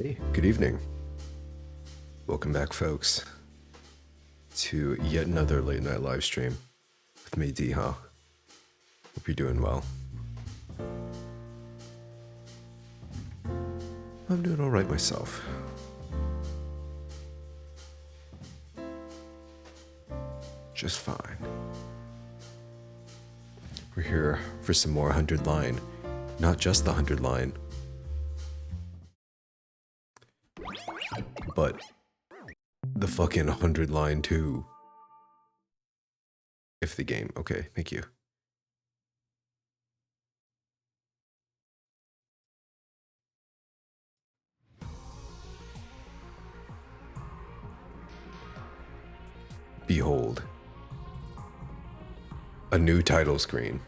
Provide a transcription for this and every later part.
Hey, good evening. Welcome back, folks, to yet another late night live stream with me, Diihaa. Hope you're doing well. I'm doing all right myself. Just fine. We're here for some more 100 line. Not just the 100 line, but the fucking 100 line too. If the game. Okay, thank you. Behold. A new title screen.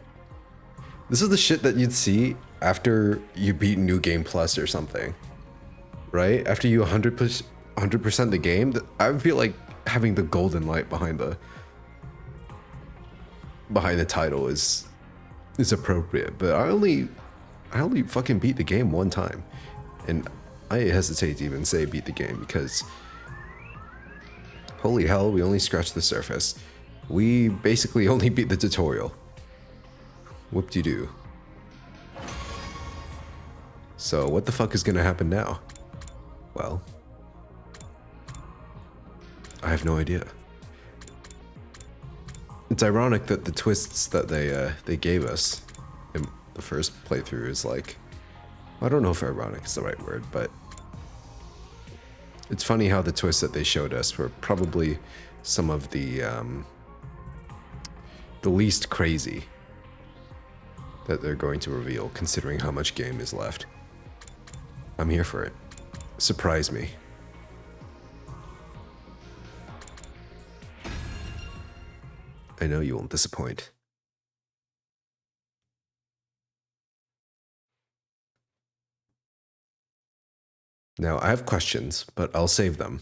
This is the shit that you'd see after you beat New Game Plus or something. Right? After you 100% the game, I feel like having the golden light behind the title is appropriate. But I only fucking beat the game one time. And I hesitate to even say beat the game because holy hell, we only scratched the surface. We basically only beat the tutorial. Whoop-de-doo. So what the fuck is gonna happen now? Well, I have no idea. It's ironic that the twists that they gave us in the first playthrough is like, I don't know if ironic is the right word, but it's funny how the twists that they showed us were probably some of the least crazy that they're going to reveal, considering how much game is left. I'm here for it. Surprise me. I know you won't disappoint. Now, I have questions, but I'll save them.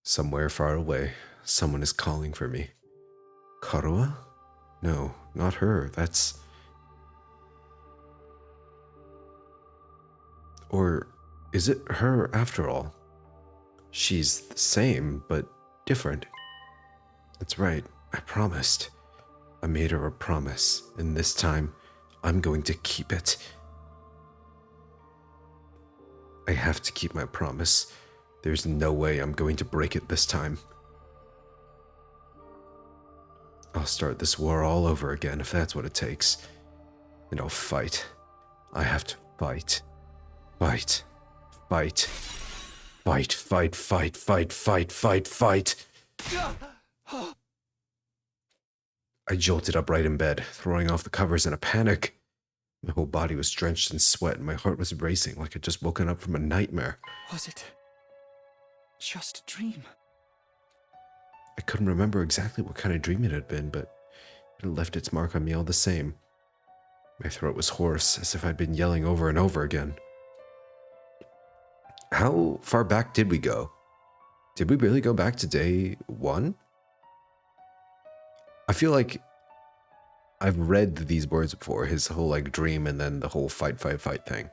Somewhere far away, someone is calling for me. Karua? No, not her. That's... Or is it her after all? She's the same, but different. That's right, I promised. I made her a promise, and this time, I'm going to keep it. I have to keep my promise. There's no way I'm going to break it this time. I'll start this war all over again if that's what it takes. And I'll fight. I have to fight. Fight. Fight. Fight, fight, fight, fight, fight, fight, fight. I jolted upright in bed, throwing off the covers in a panic. My whole body was drenched in sweat and my heart was racing like I'd just woken up from a nightmare. Was it just a dream? I couldn't remember exactly what kind of dream it had been, but it left its mark on me all the same. My throat was hoarse, as if I'd been yelling over and over again. How far back did we go? Did we really go back to day 1? I feel like I've read these words before, his whole like dream and then the whole fight, fight, fight thing.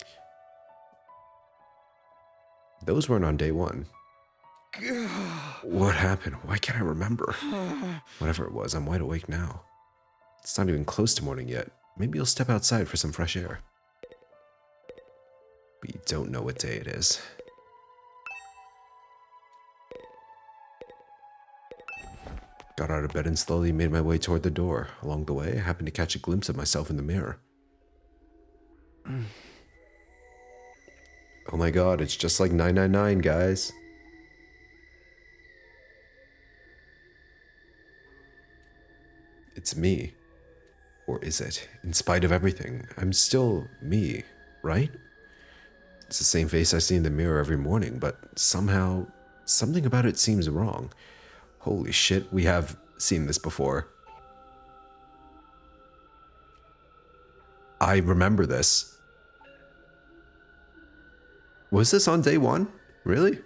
Those weren't on day 1. What happened? Why can't I remember? Whatever it was, I'm wide awake now. It's not even close to morning yet. Maybe you'll step outside for some fresh air. But you don't know what day it is. Got out of bed and slowly made my way toward the door. Along the way, I happened to catch a glimpse of myself in the mirror. Oh my god, it's just like 999, guys. It's me. Or is it? In spite of everything, I'm still me, right? It's the same face I see in the mirror every morning, but somehow, something about it seems wrong. Holy shit, we have seen this before. I remember this. Was this on day 1? Really?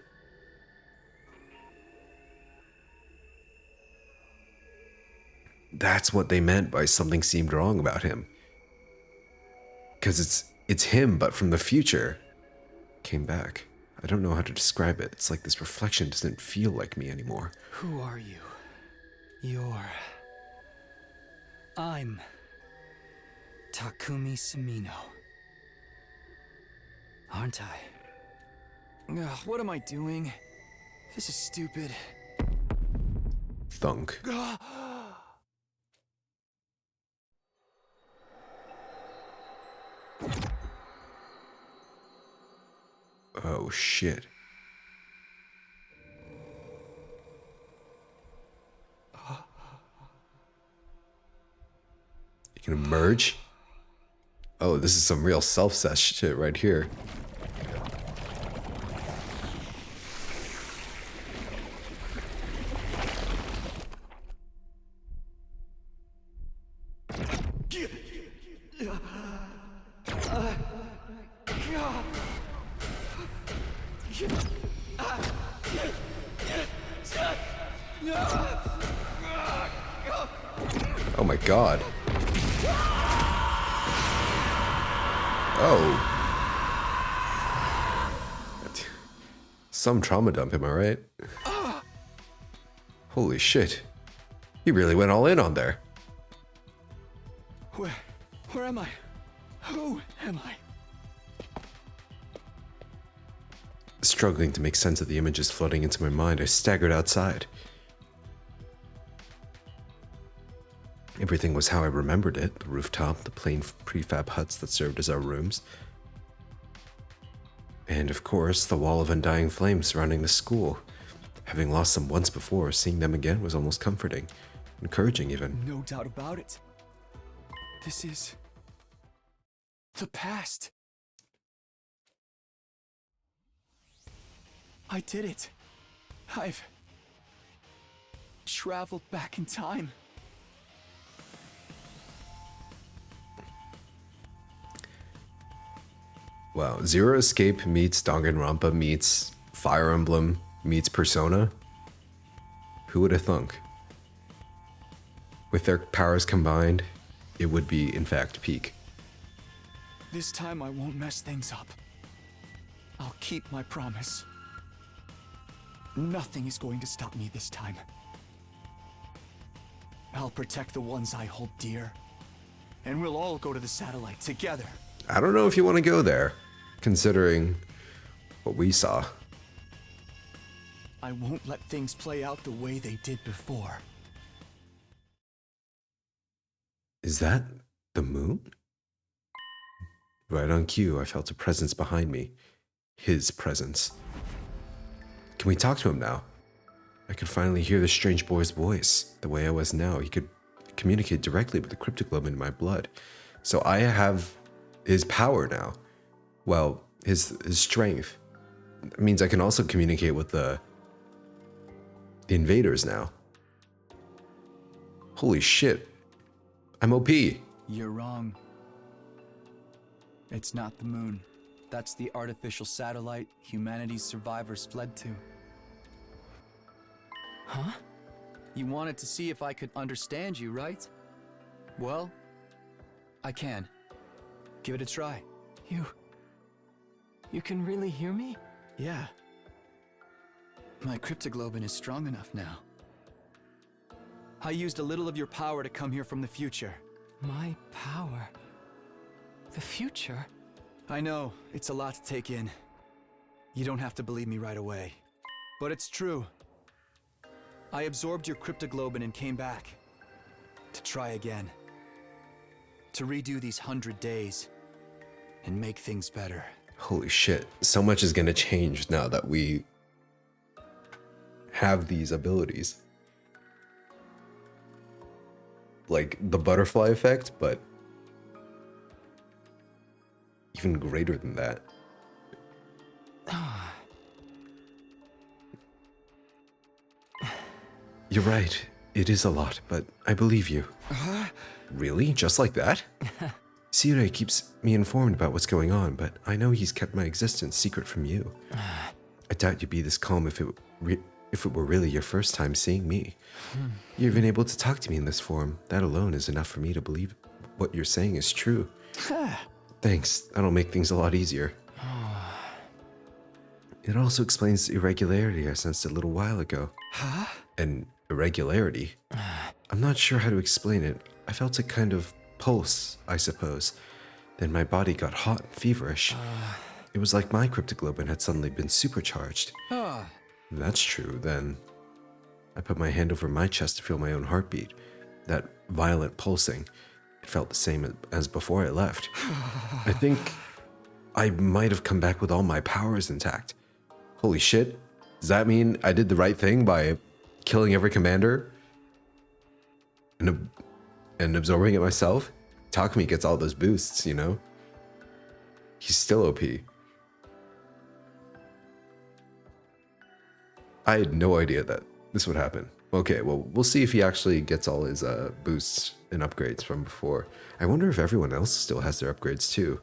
That's what they meant by something seemed wrong about him. Because It's him, but from the future. Came back. I don't know how to describe it. It's like this reflection doesn't feel like me anymore. Who are you? I'm Takumi Sumino. Aren't I? Ugh, what am I doing? This is stupid. Thunk. Oh shit. You can emerge? Oh, this is some real self-cess shit right here. Oh my god. Oh. Some trauma dump, am I right? Holy shit. He really went all in on there. Where am I? Who am I? Struggling to make sense of the images flooding into my mind, I staggered outside. Everything was how I remembered it. The rooftop, the plain prefab huts that served as our rooms. And of course, the wall of undying flames surrounding the school. Having lost them once before, seeing them again was almost comforting. Encouraging even. No doubt about it. This is the past. I did it. I've traveled back in time. Wow, Zero Escape meets Danganronpa meets Fire Emblem meets Persona. Who would have thunk? With their powers combined, it would be, in fact, peak. This time I won't mess things up. I'll keep my promise. Nothing is going to stop me this time. I'll protect the ones I hold dear. And we'll all go to the satellite together. I don't know if you want to go there, considering what we saw. I won't let things play out the way they did before. Is that the moon? Right on cue, I felt a presence behind me. His presence. Can we talk to him now? I could finally hear the strange boy's voice. The way I was now, he could communicate directly with the cryptoglobin in my blood. So I have his power now. Well, his strength. It means I can also communicate with the invaders now. Holy shit. I'm OP. You're wrong. It's not the moon. That's the artificial satellite humanity's survivors fled to. Huh? You wanted to see if I could understand you, right? Well, I can. Give it a try. You can really hear me? Yeah. My cryptoglobin is strong enough now. I used a little of your power to come here from the future. My power? The future? I know, it's a lot to take in. You don't have to believe me right away. But it's true. I absorbed your cryptoglobin and came back. To try again. To redo these 100 days. And make things better. Holy shit. So much is gonna change now that we have these abilities. Like the butterfly effect, but even greater than that. You're right. It is a lot, but I believe you. Really? Just like that? Sirei keeps me informed about what's going on, but I know he's kept my existence secret from you. I doubt you'd be this calm if it were really your first time seeing me. You're even able to talk to me in this form. That alone is enough for me to believe what you're saying is true. Thanks, that'll make things a lot easier. It also explains the irregularity I sensed a little while ago. Huh? An irregularity? I'm not sure how to explain it. I felt a kind of pulse, I suppose. Then my body got hot and feverish. It was like my cryptoglobin had suddenly been supercharged. Ah. If that's true, then I put my hand over my chest to feel my own heartbeat. That violent pulsing. It felt the same as before I left. I think I might have come back with all my powers intact. Holy shit. Does that mean I did the right thing by killing every commander? And absorbing it myself? Takumi gets all those boosts, you know? He's still OP. I had no idea that this would happen. Okay, well, we'll see if he actually gets all his boosts and upgrades from before. I wonder if everyone else still has their upgrades too.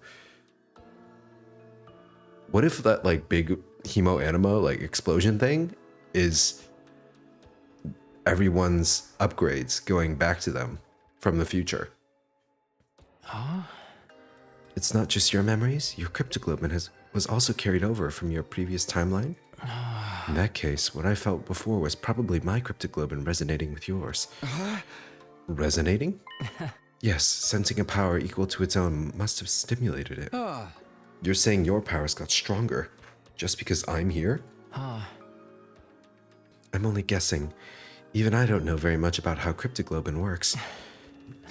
What if that like big hemo anima like explosion thing is everyone's upgrades going back to them from the future? Huh? It's not just your memories. Your cryptoglobin was also carried over from your previous timeline. In that case, what I felt before was probably my cryptoglobin resonating with yours. Resonating? Yes, sensing a power equal to its own must have stimulated it. You're saying your powers got stronger just because I'm here? I'm only guessing. Even I don't know very much about how cryptoglobin works.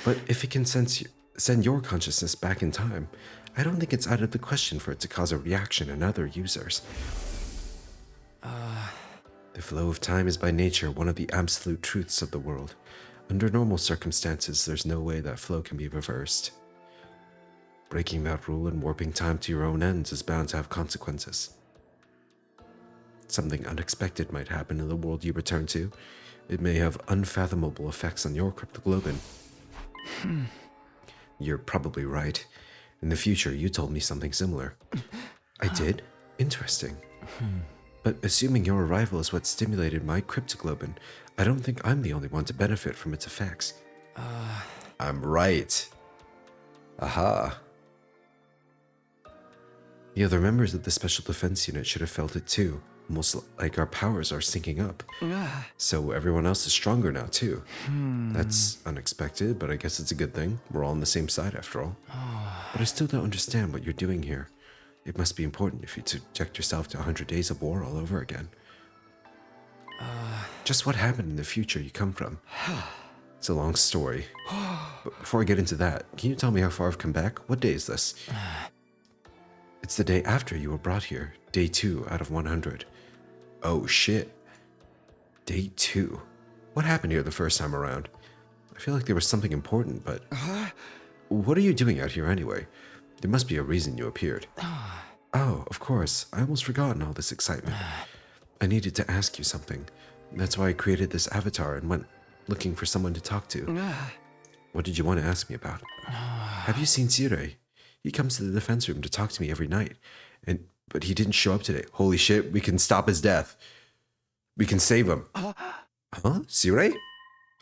But if it can send your consciousness back in time, I don't think it's out of the question for it to cause a reaction in other users. The flow of time is by nature one of the absolute truths of the world. Under normal circumstances, there's no way that flow can be reversed. Breaking that rule and warping time to your own ends is bound to have consequences. Something unexpected might happen in the world you return to. It may have unfathomable effects on your cryptoglobin. You're probably right. In the future, you told me something similar. I did? Interesting. But assuming your arrival is what stimulated my cryptoglobin, I don't think I'm the only one to benefit from its effects. I'm right. Aha. The other members of the Special Defense Unit should have felt it too. Almost like our powers are syncing up. So everyone else is stronger now too. That's unexpected, but I guess it's a good thing. We're all on the same side after all. But I still don't understand what you're doing here. It must be important if you subject yourself to 100 days of war all over again. Just what happened in the future you come from? It's a long story. But before I get into that, can you tell me how far I've come back? What day is this? It's the day after you were brought here. Day 2 out of 100. Oh shit. Day 2. What happened here the first time around? I feel like there was something important, but... What are you doing out here anyway? There must be a reason you appeared. Oh, of course. I almost forgot in all this excitement. I needed to ask you something. That's why I created this avatar and went looking for someone to talk to. What did you want to ask me about? Have you seen Sirei? He comes to the defense room to talk to me every night. But he didn't show up today. Holy shit, we can stop his death. We can save him. Huh? Sirei?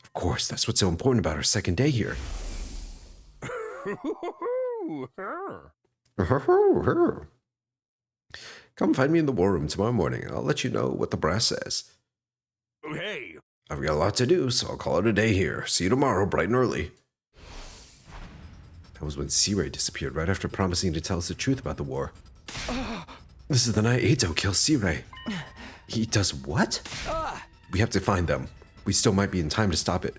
Of course, that's what's so important about our second day here. Come find me in the war room tomorrow morning. I'll let you know what the brass says. Hey. I've got a lot to do, so I'll call it a day here. See you tomorrow, bright and early. That was when Sirei disappeared right after promising to tell us the truth about the war. This is the night Eito kills Sirei. He does what? We have to find them. We still might be in time to stop it.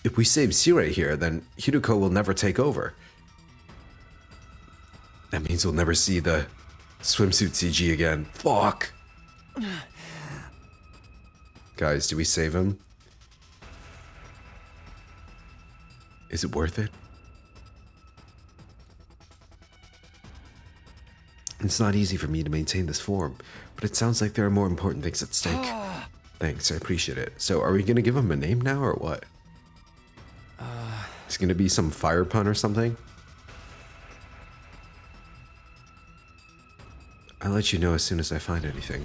If we save Sirei here, then Hiruko will never take over. That means we'll never see the swimsuit CG again. Fuck. Guys, do we save him? Is it worth it? It's not easy for me to maintain this form, but it sounds like there are more important things at stake. Thanks, I appreciate it. So are we gonna give him a name now or what? It's gonna be some fire pun or something? I'll let you know as soon as I find anything.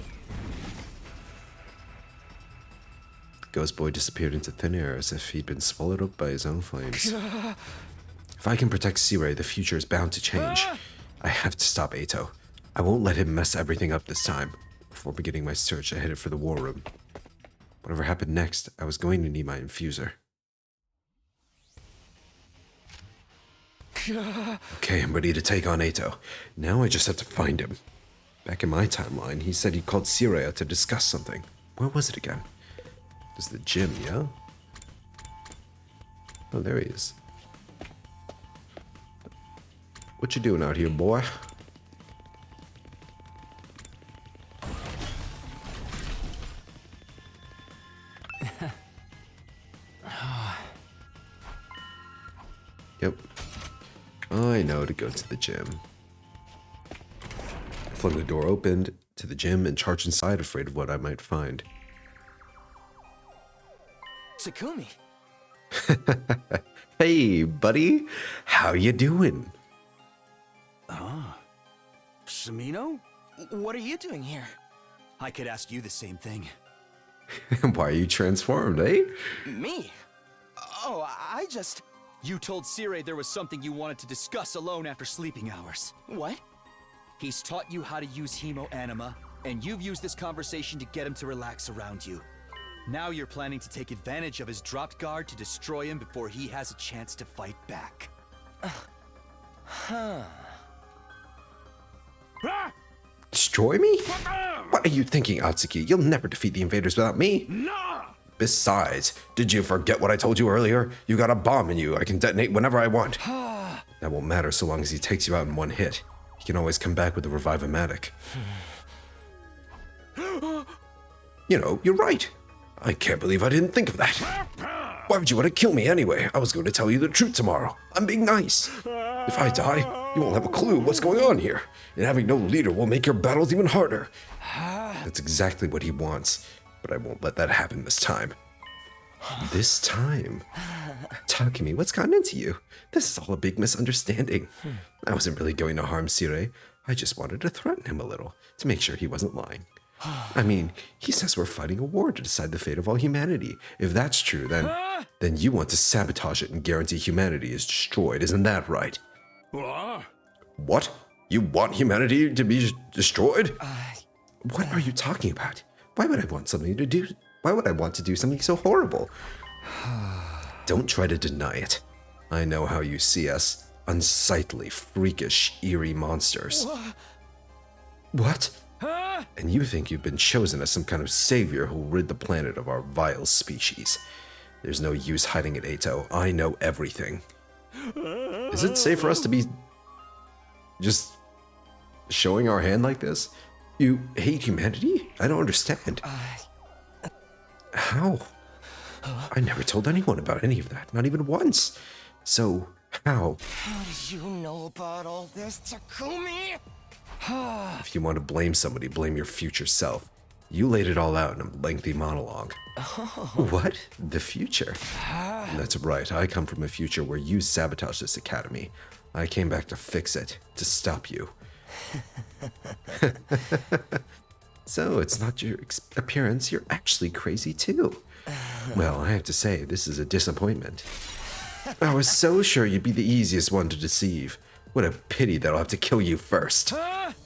Ghost Boy disappeared into thin air as if he'd been swallowed up by his own flames. If I can protect Sirei, the future is bound to change. I have to stop Ato. I won't let him mess everything up this time. Before beginning my search, I headed for the war room. Whatever happened next, I was going to need my infuser. Okay, I'm ready to take on Ato. Now I just have to find him. Back in my timeline, he said he called Sirei to discuss something. Where was it again? It was the gym, yeah? Oh, there he is. What you doing out here, boy? Yep. I know to go to the gym. I flung the door open to the gym and charged inside, afraid of what I might find. Takumi. Hey, buddy. How you doing? Sumino? What are you doing here? I could ask you the same thing. Why are you transformed, eh? Me? Oh, I just... You told Sirei there was something you wanted to discuss alone after sleeping hours. What? He's taught you how to use Hemo Anima, and you've used this conversation to get him to relax around you. Now you're planning to take advantage of his dropped guard to destroy him before he has a chance to fight back. Destroy me? What are you thinking, Atsuki? You'll never defeat the invaders without me. No! Besides, did you forget what I told you earlier? You got a bomb in you I can detonate whenever I want. That won't matter so long as he takes you out in one hit. He can always come back with a Revive-O-Matic. You know, you're right. I can't believe I didn't think of that. Why would you want to kill me anyway? I was going to tell you the truth tomorrow. I'm being nice. If I die, you won't have a clue what's going on here. And having no leader will make your battles even harder. That's exactly what he wants. But I won't let that happen this time. This time? Takumi, what's gotten into you? This is all a big misunderstanding. I wasn't really going to harm Sirei. I just wanted to threaten him a little, to make sure he wasn't lying. I mean, he says we're fighting a war to decide the fate of all humanity. If that's true, then you want to sabotage it and guarantee humanity is destroyed, isn't that right? What? You want humanity to be destroyed? What are you talking about? Why would I want to do something so horrible? Don't try to deny it. I know how you see us. Unsightly, freakish, eerie monsters. What? And you think you've been chosen as some kind of savior who'll rid the planet of our vile species. There's no use hiding it, Ato. I know everything. Is it safe for us to be just showing our hand like this? You hate humanity? I don't understand. How? I never told anyone about any of that, not even once. So, how? How do you know about all this, Takumi? If you want to blame somebody, blame your future self. You laid it all out in a lengthy monologue. What? The future? That's right, I come from a future where you sabotaged this academy. I came back to fix it, to stop you. So, it's not your appearance, you're actually crazy too. Well, I have to say, this is a disappointment. I was so sure you'd be the easiest one to deceive. What a pity that I'll have to kill you first.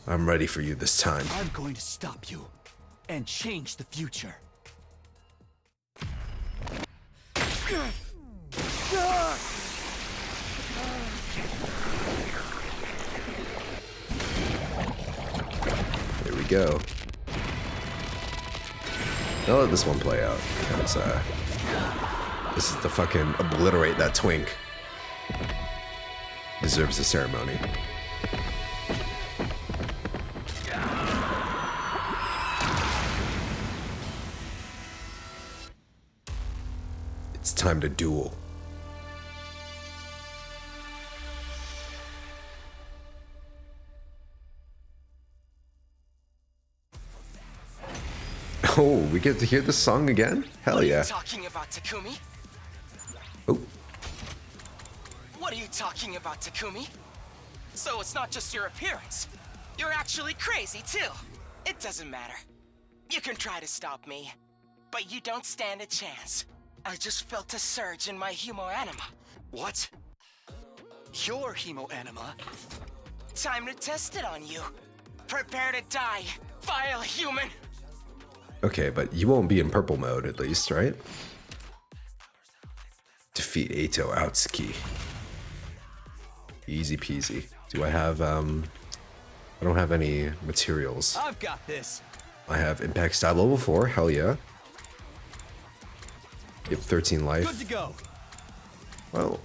I'm ready for you this time. I'm going to stop you and change the future. Here we go. I'll let this one play out, because this is to fucking obliterate that twink. Deserves a ceremony. It's time to duel. Oh, we get to hear the song again? Hell yeah. What are you talking about, Takumi? Oh, What are you talking about, Takumi? So it's not just your appearance. You're actually crazy, too. It doesn't matter. You can try to stop me, but you don't stand a chance. I just felt a surge in my Hemo Anima. What? Your hemo anima. Time to test it on you. Prepare to die, vile human! Okay, but you won't be in purple mode at least, right? Defeat Eito Outsuki. Easy peasy. Do I have, I don't have any materials. I've got this. I have impact stab level 4, hell yeah. You have 13 life. Good to go. Well,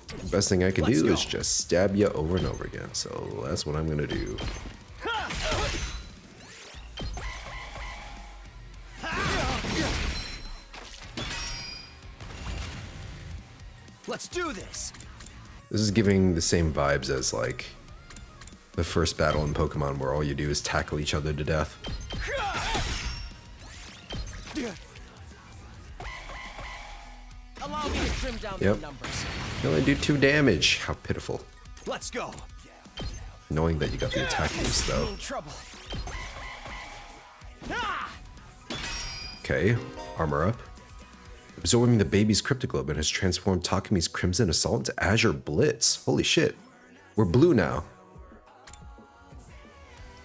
the best thing I can do is just stab you over and over again. So that's what I'm gonna do. Let's do this. This is giving the same vibes as like the first battle in Pokemon where all you do is tackle each other to death. Allow me to trim down Yep. the numbers. You only do 2 damage. How pitiful. Let's go. Knowing that you got the attack boost though. In trouble. Okay, armor up. Absorbing the baby's cryptoglobin has transformed Takumi's Crimson Assault into Azure Blitz. Holy shit. We're blue now.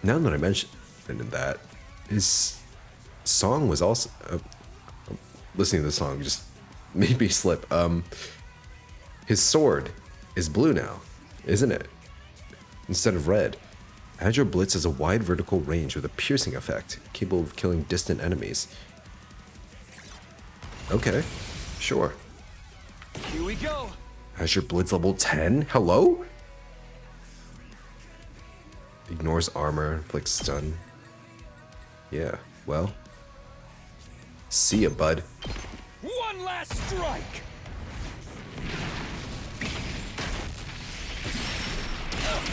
Now that I mentioned that, his song was also... listening to the song just made me slip. His sword is blue now, isn't it? Instead of red. Azure Blitz has a wide vertical range with a piercing effect, capable of killing distant enemies. Okay, sure. Here we go. Azure Blitz level 10? Hello? Ignores armor, inflicts stun. Yeah, well. See ya, bud. One last strike.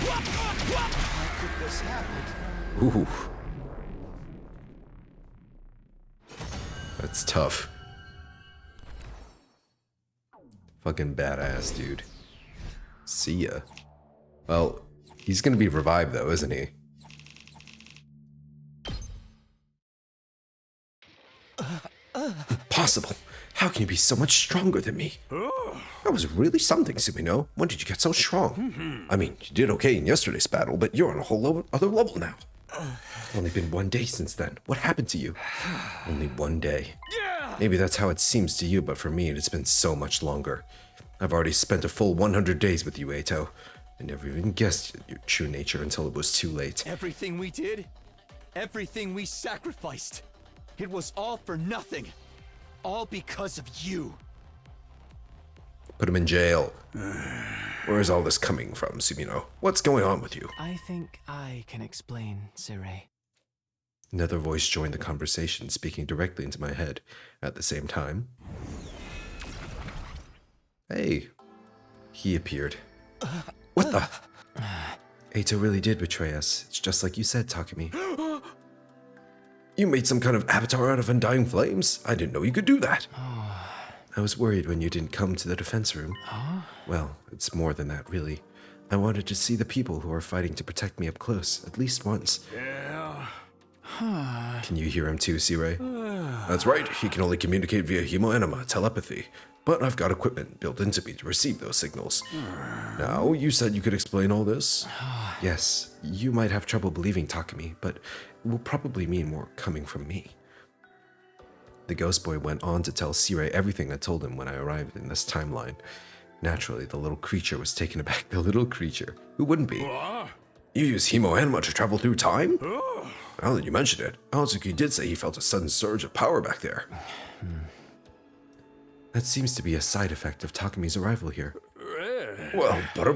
How could this happen? Ooh. That's tough. Fucking badass, dude. See ya. Well, he's gonna be revived though, isn't he? Impossible. How can you be so much stronger than me? That was really something, Sumino. When did you get so strong? I mean, you did okay in yesterday's battle, but you're on a whole other level now. Only been 1 day since then. What happened to you? Only 1 day. Maybe that's how it seems to you, but for me, it's been so much longer. I've already spent a full 100 days with you, Eito. I never even guessed your true nature until it was too late. Everything we did, everything we sacrificed, it was all for nothing. All because of you. Put him in jail. Where is all this coming from, Sumino? What's going on with you? I think I can explain, Sirei. Another voice joined the conversation, speaking directly into my head at the same time. Hey. He appeared. What the? Eito really did betray us. It's just like you said, Takumi. You made some kind of avatar out of undying flames? I didn't know you could do that. I was worried when you didn't come to the defense room. Well, it's more than that, really. I wanted to see the people who are fighting to protect me up close, at least once. Yeah. Can you hear him too, Sirei? That's right, he can only communicate via hemoanima, telepathy. But I've got equipment built into me to receive those signals. Now, you said you could explain all this? Yes, you might have trouble believing Takumi, but it will probably mean more coming from me. The ghost boy went on to tell Sirei everything I told him when I arrived in this timeline. Naturally, the little creature was taken aback. The little creature? Who wouldn't be? You use hemoanima to travel through time? Now that you mention it, Aozuki did say he felt a sudden surge of power back there. That seems to be a side effect of Takumi's arrival here. Well, butter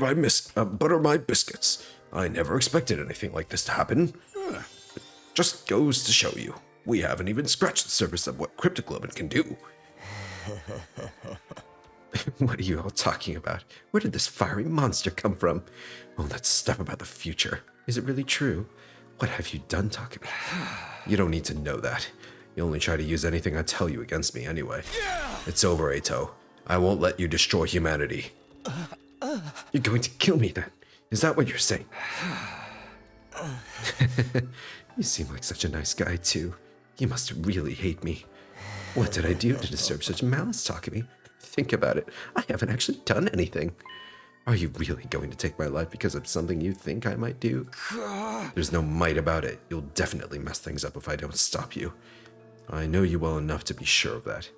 my biscuits. I never expected anything like this to happen. It just goes to show you, we haven't even scratched the surface of what cryptoglobin can do. What are you all talking about? Where did this fiery monster come from? Oh, that stuff about the future. Is it really true? What have you done, Takumi? You don't need to know that. You only try to use anything I tell you against me anyway. It's over, Eito. I won't let you destroy humanity. You're going to kill me then? Is that what you're saying? You seem like such a nice guy, too. You must really hate me. What did I do to deserve such malice, Takumi? Think about it. I haven't actually done anything. Are you really going to take my life because of something you think I might do? There's no might about it. You'll definitely mess things up if I don't stop you. I know you well enough to be sure of that.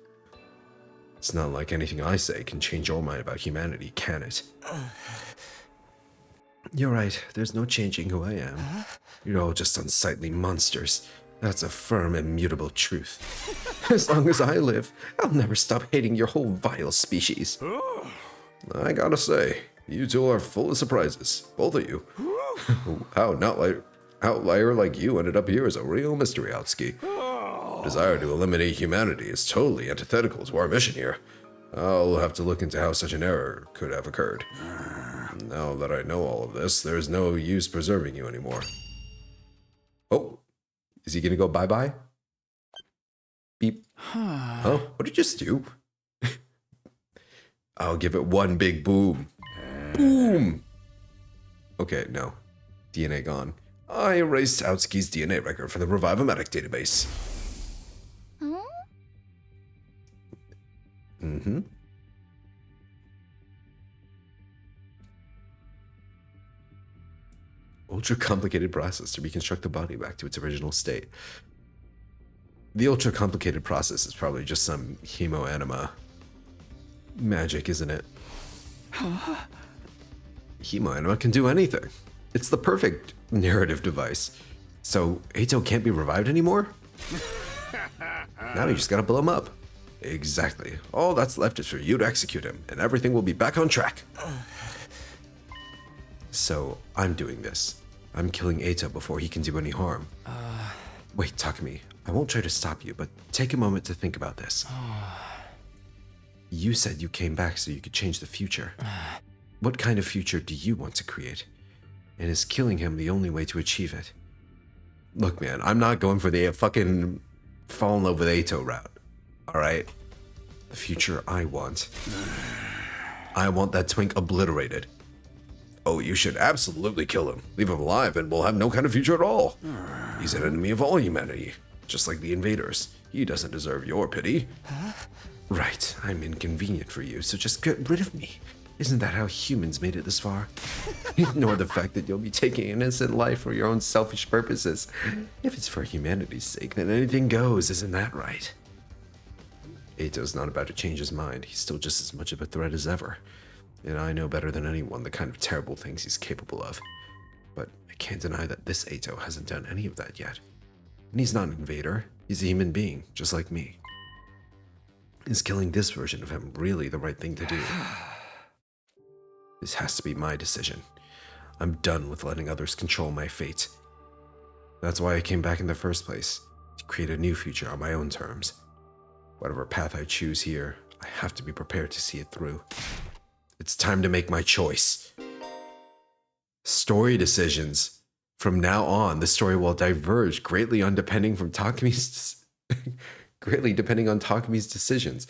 It's not like anything I say can change your mind about humanity, can it? You're right. There's no changing who I am. You're all just unsightly monsters. That's a firm, immutable truth. As long as I live, I'll never stop hating your whole vile species. I gotta say, you two are full of surprises. Both of you. How an outlier like you ended up here is a real mystery, Outski. Desire to eliminate humanity is totally antithetical to our mission here. I'll have to look into how such an error could have occurred. Now that I know all of this, there's no use preserving you anymore. Oh, is he gonna go bye-bye? Beep. Oh, what did you just do? I'll give it one big boom. Boom! Okay, no. DNA gone. I erased Outski's DNA record from the Revive-O-Matic database. Mm-hmm. Ultra-complicated process to reconstruct the body back to its original state. The ultra-complicated process is probably just some hemoanima magic, isn't it? Hemoanima can do anything. It's the perfect narrative device. So, Eito can't be revived anymore? Now you just gotta blow him up. Exactly. All that's left is for you to execute him, and everything will be back on track. So, I'm doing this. I'm killing Eito before he can do any harm. Wait, Takumi. I won't try to stop you, but take a moment to think about this. You said you came back so you could change the future. What kind of future do you want to create? And is killing him the only way to achieve it? Look, man, I'm not going for the fucking fall in love with Eito route. Alright? The future I want. I want that twink obliterated. Oh, you should absolutely kill him. Leave him alive and we'll have no kind of future at all. He's an enemy of all humanity, just like the invaders. He doesn't deserve your pity. Right, I'm inconvenient for you, so just get rid of me. Isn't that how humans made it this far? Ignore the fact that you'll be taking innocent life for your own selfish purposes. If it's for humanity's sake, then anything goes, isn't that right? Eito's not about to change his mind. He's still just as much of a threat as ever. And I know better than anyone the kind of terrible things he's capable of. But I can't deny that this Eito hasn't done any of that yet. And he's not an invader. He's a human being, just like me. Is killing this version of him really the right thing to do? This has to be my decision. I'm done with letting others control my fate. That's why I came back in the first place, to create a new future on my own terms. Whatever path I choose here, I have to be prepared to see it through. It's time to make my choice. Story decisions. From now on, the story will diverge greatly on depending on Takumi's decisions.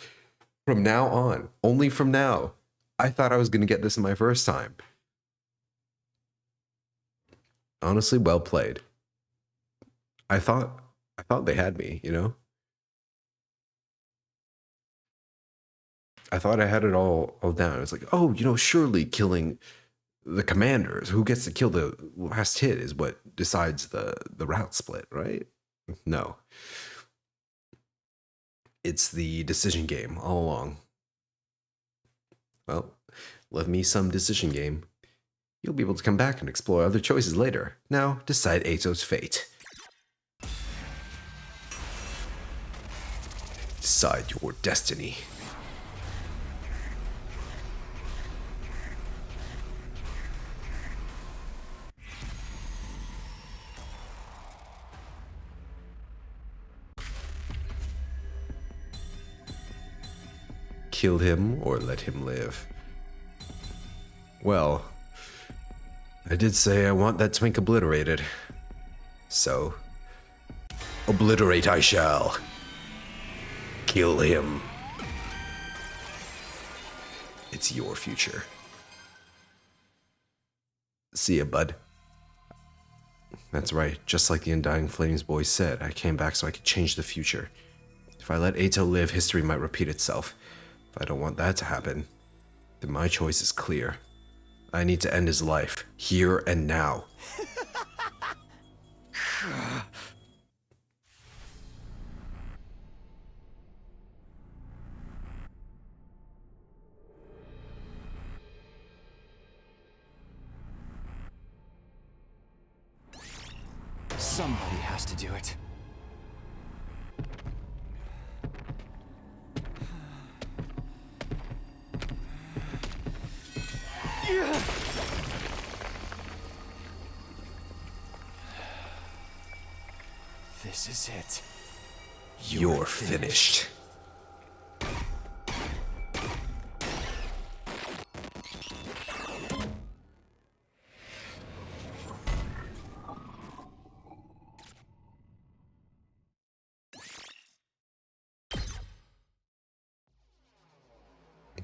From now on, only from now. I thought I was going to get this in my first time. Honestly, well played. I thought they had me, you know? I thought I had it all down. It's like, oh, you know, surely killing the commanders, who gets to kill the last hit is what decides the route split, right? No. It's the decision game all along. Well, love me some decision game. You'll be able to come back and explore other choices later. Now, decide Eito's fate. Decide your destiny. Kill him or let him live. Well, I did say I want that twink obliterated. So, obliterate I shall. Kill him. It's your future. See ya, bud. That's right, just like the Undying Flames boy said, I came back so I could change the future. If I let Eito live, history might repeat itself. If I don't want that to happen, then my choice is clear. I need to end his life, here and now. Somebody has to do it. This is it. You're finished.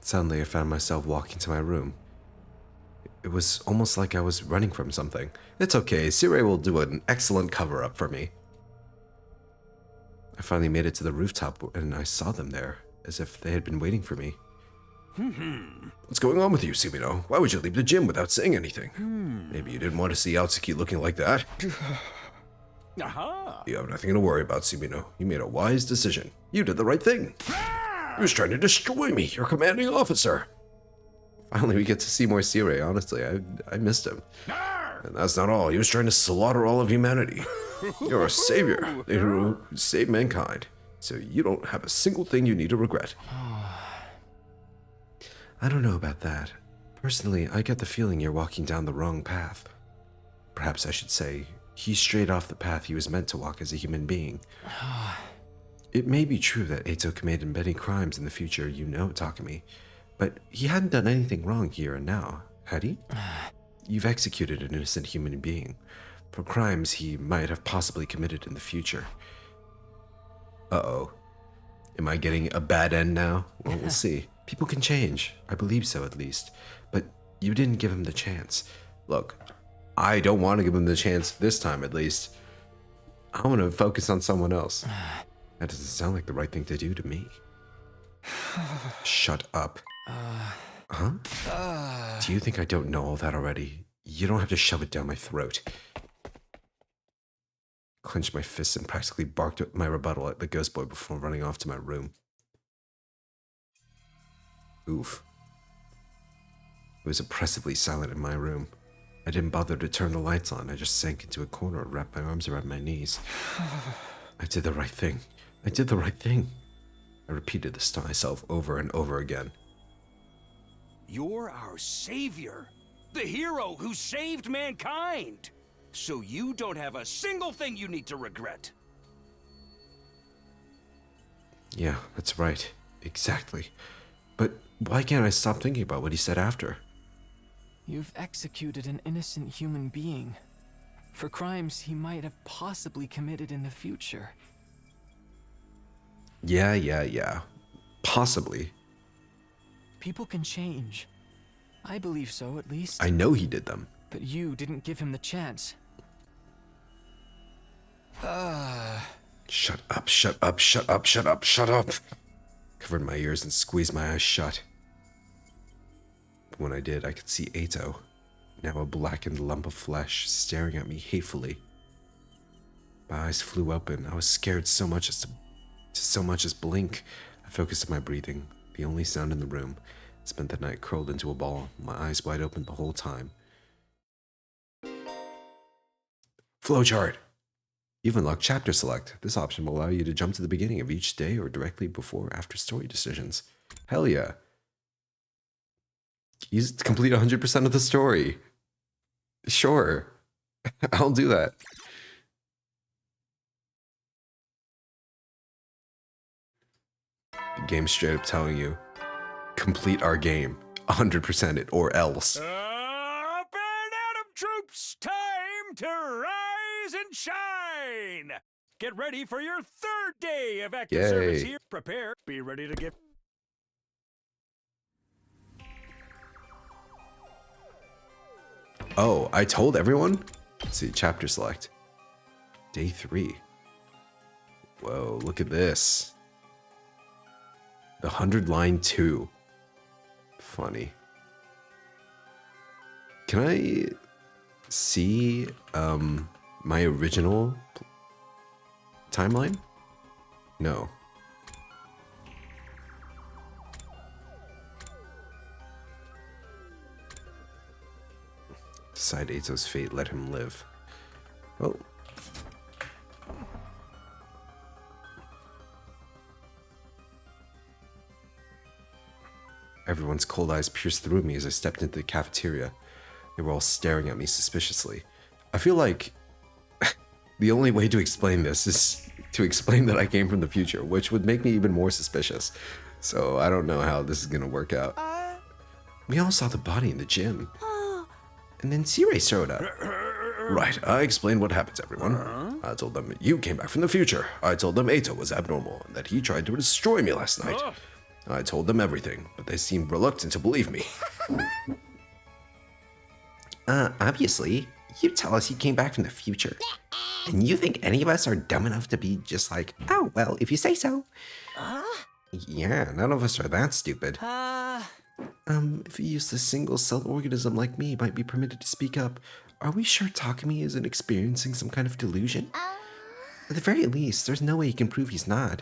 Suddenly, I found myself walking to my room. It was almost like I was running from something. It's okay, Sirei will do an excellent cover-up for me. I finally made it to the rooftop and I saw them there, as if they had been waiting for me. What's going on with you, Sumino? Why would you leave the gym without saying anything? Maybe you didn't want to see Atsuki looking like that? Aha! You have nothing to worry about, Sumino. You made a wise decision. You did the right thing. He was trying to destroy me, your commanding officer. Finally, we get to see more Sirei, honestly. I missed him. And that's not all. He was trying to slaughter all of humanity. You're a savior who saved mankind. So you don't have a single thing you need to regret. I don't know about that. Personally, I get the feeling you're walking down the wrong path. Perhaps I should say, he strayed off the path he was meant to walk as a human being. It may be true that Eito committed many crimes in the future, you know, Takumi, but he hadn't done anything wrong here and now, had he? You've executed an innocent human being for crimes he might have possibly committed in the future. Uh-oh. Am I getting a bad end now? Well, we'll see. People can change. I believe so, at least. But you didn't give him the chance. Look, I don't want to give him the chance this time, at least. I want to focus on someone else. That doesn't sound like the right thing to do to me. Shut up. Huh? Do you think I don't know all that already? You don't have to shove it down my throat. Clenched my fists and practically barked my rebuttal at the ghost boy before running off to my room. Oof. It was oppressively silent in my room. I didn't bother to turn the lights on. I just sank into a corner and wrapped my arms around my knees. I did the right thing. I did the right thing. I repeated this to myself over and over again. You're our savior. The hero who saved mankind. So you don't have a single thing you need to regret. Yeah, that's right. Exactly. But why can't I stop thinking about what he said after? You've executed an innocent human being for crimes he might have possibly committed in the future. Yeah. Possibly. People can change. I believe so, at least. I know he did them. But you didn't give him the chance. Shut up. Covered my ears and squeezed my eyes shut. When I did, I could see Eito, now a blackened lump of flesh, staring at me hatefully. My eyes flew open. I was scared so much as blink. I focused on my breathing, the only sound in the room. Spent the night curled into a ball, my eyes wide open the whole time. Flowchart. You've unlocked Chapter Select. This option will allow you to jump to the beginning of each day or directly before or after story decisions. Hell yeah. You complete 100% of the story. Sure. I'll do that. The game's straight up telling you, complete our game. 100% it or else. Up and Atom troops! Time to rise and shine! Get ready for your third day of active service Yay. here. Prepare. Be ready to get... Oh, I told everyone? Let's see, chapter select. Day 3. Whoa, look at this. The 100-line 2. Funny. Can I see my original timeline? No. Decide Ato's fate, let him live. Oh. Everyone's cold eyes pierced through me as I stepped into the cafeteria. They were all staring at me suspiciously. I feel like the only way to explain this is to explain that I came from the future, which would make me even more suspicious. So I don't know how this is gonna work out. We all saw the body in the gym. And then C-Ray showed up. Right, I explained what happened to everyone. I told them you came back from the future. I told them Ato was abnormal and that he tried to destroy me last night. I told them everything, but they seemed reluctant to believe me. Obviously, you tell us you came back from the future. And you think any of us are dumb enough to be just like, oh, well, if you say so. Yeah, none of us are that stupid. If a useless single-celled organism like me might be permitted to speak up, are we sure Takumi isn't experiencing some kind of delusion? At the very least, there's no way he can prove he's not.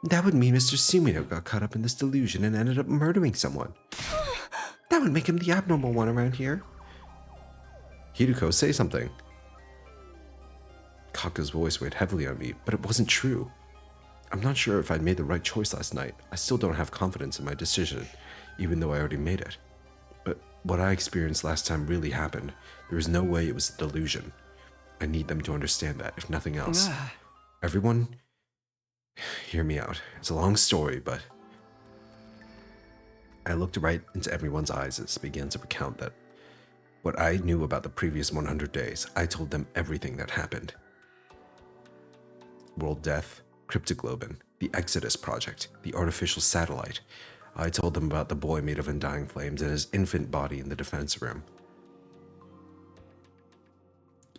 That would mean Mr. Sumino got caught up in this delusion and ended up murdering someone. That would make him the abnormal one around here. Hiruko, say something. Kaka's voice weighed heavily on me, but it wasn't true. I'm not sure if I'd made the right choice last night. I still don't have confidence in my decision, even though I already made it. But what I experienced last time really happened. There is no way it was a delusion. I need them to understand that, if nothing else. Everyone, hear me out. It's a long story, but I looked right into everyone's eyes as I began to recount that what I knew about the previous 100 days. I told them everything that happened. World death, Cryptoglobin, the Exodus Project, the artificial satellite. I told them about the boy made of undying flames and his infant body in the defense room.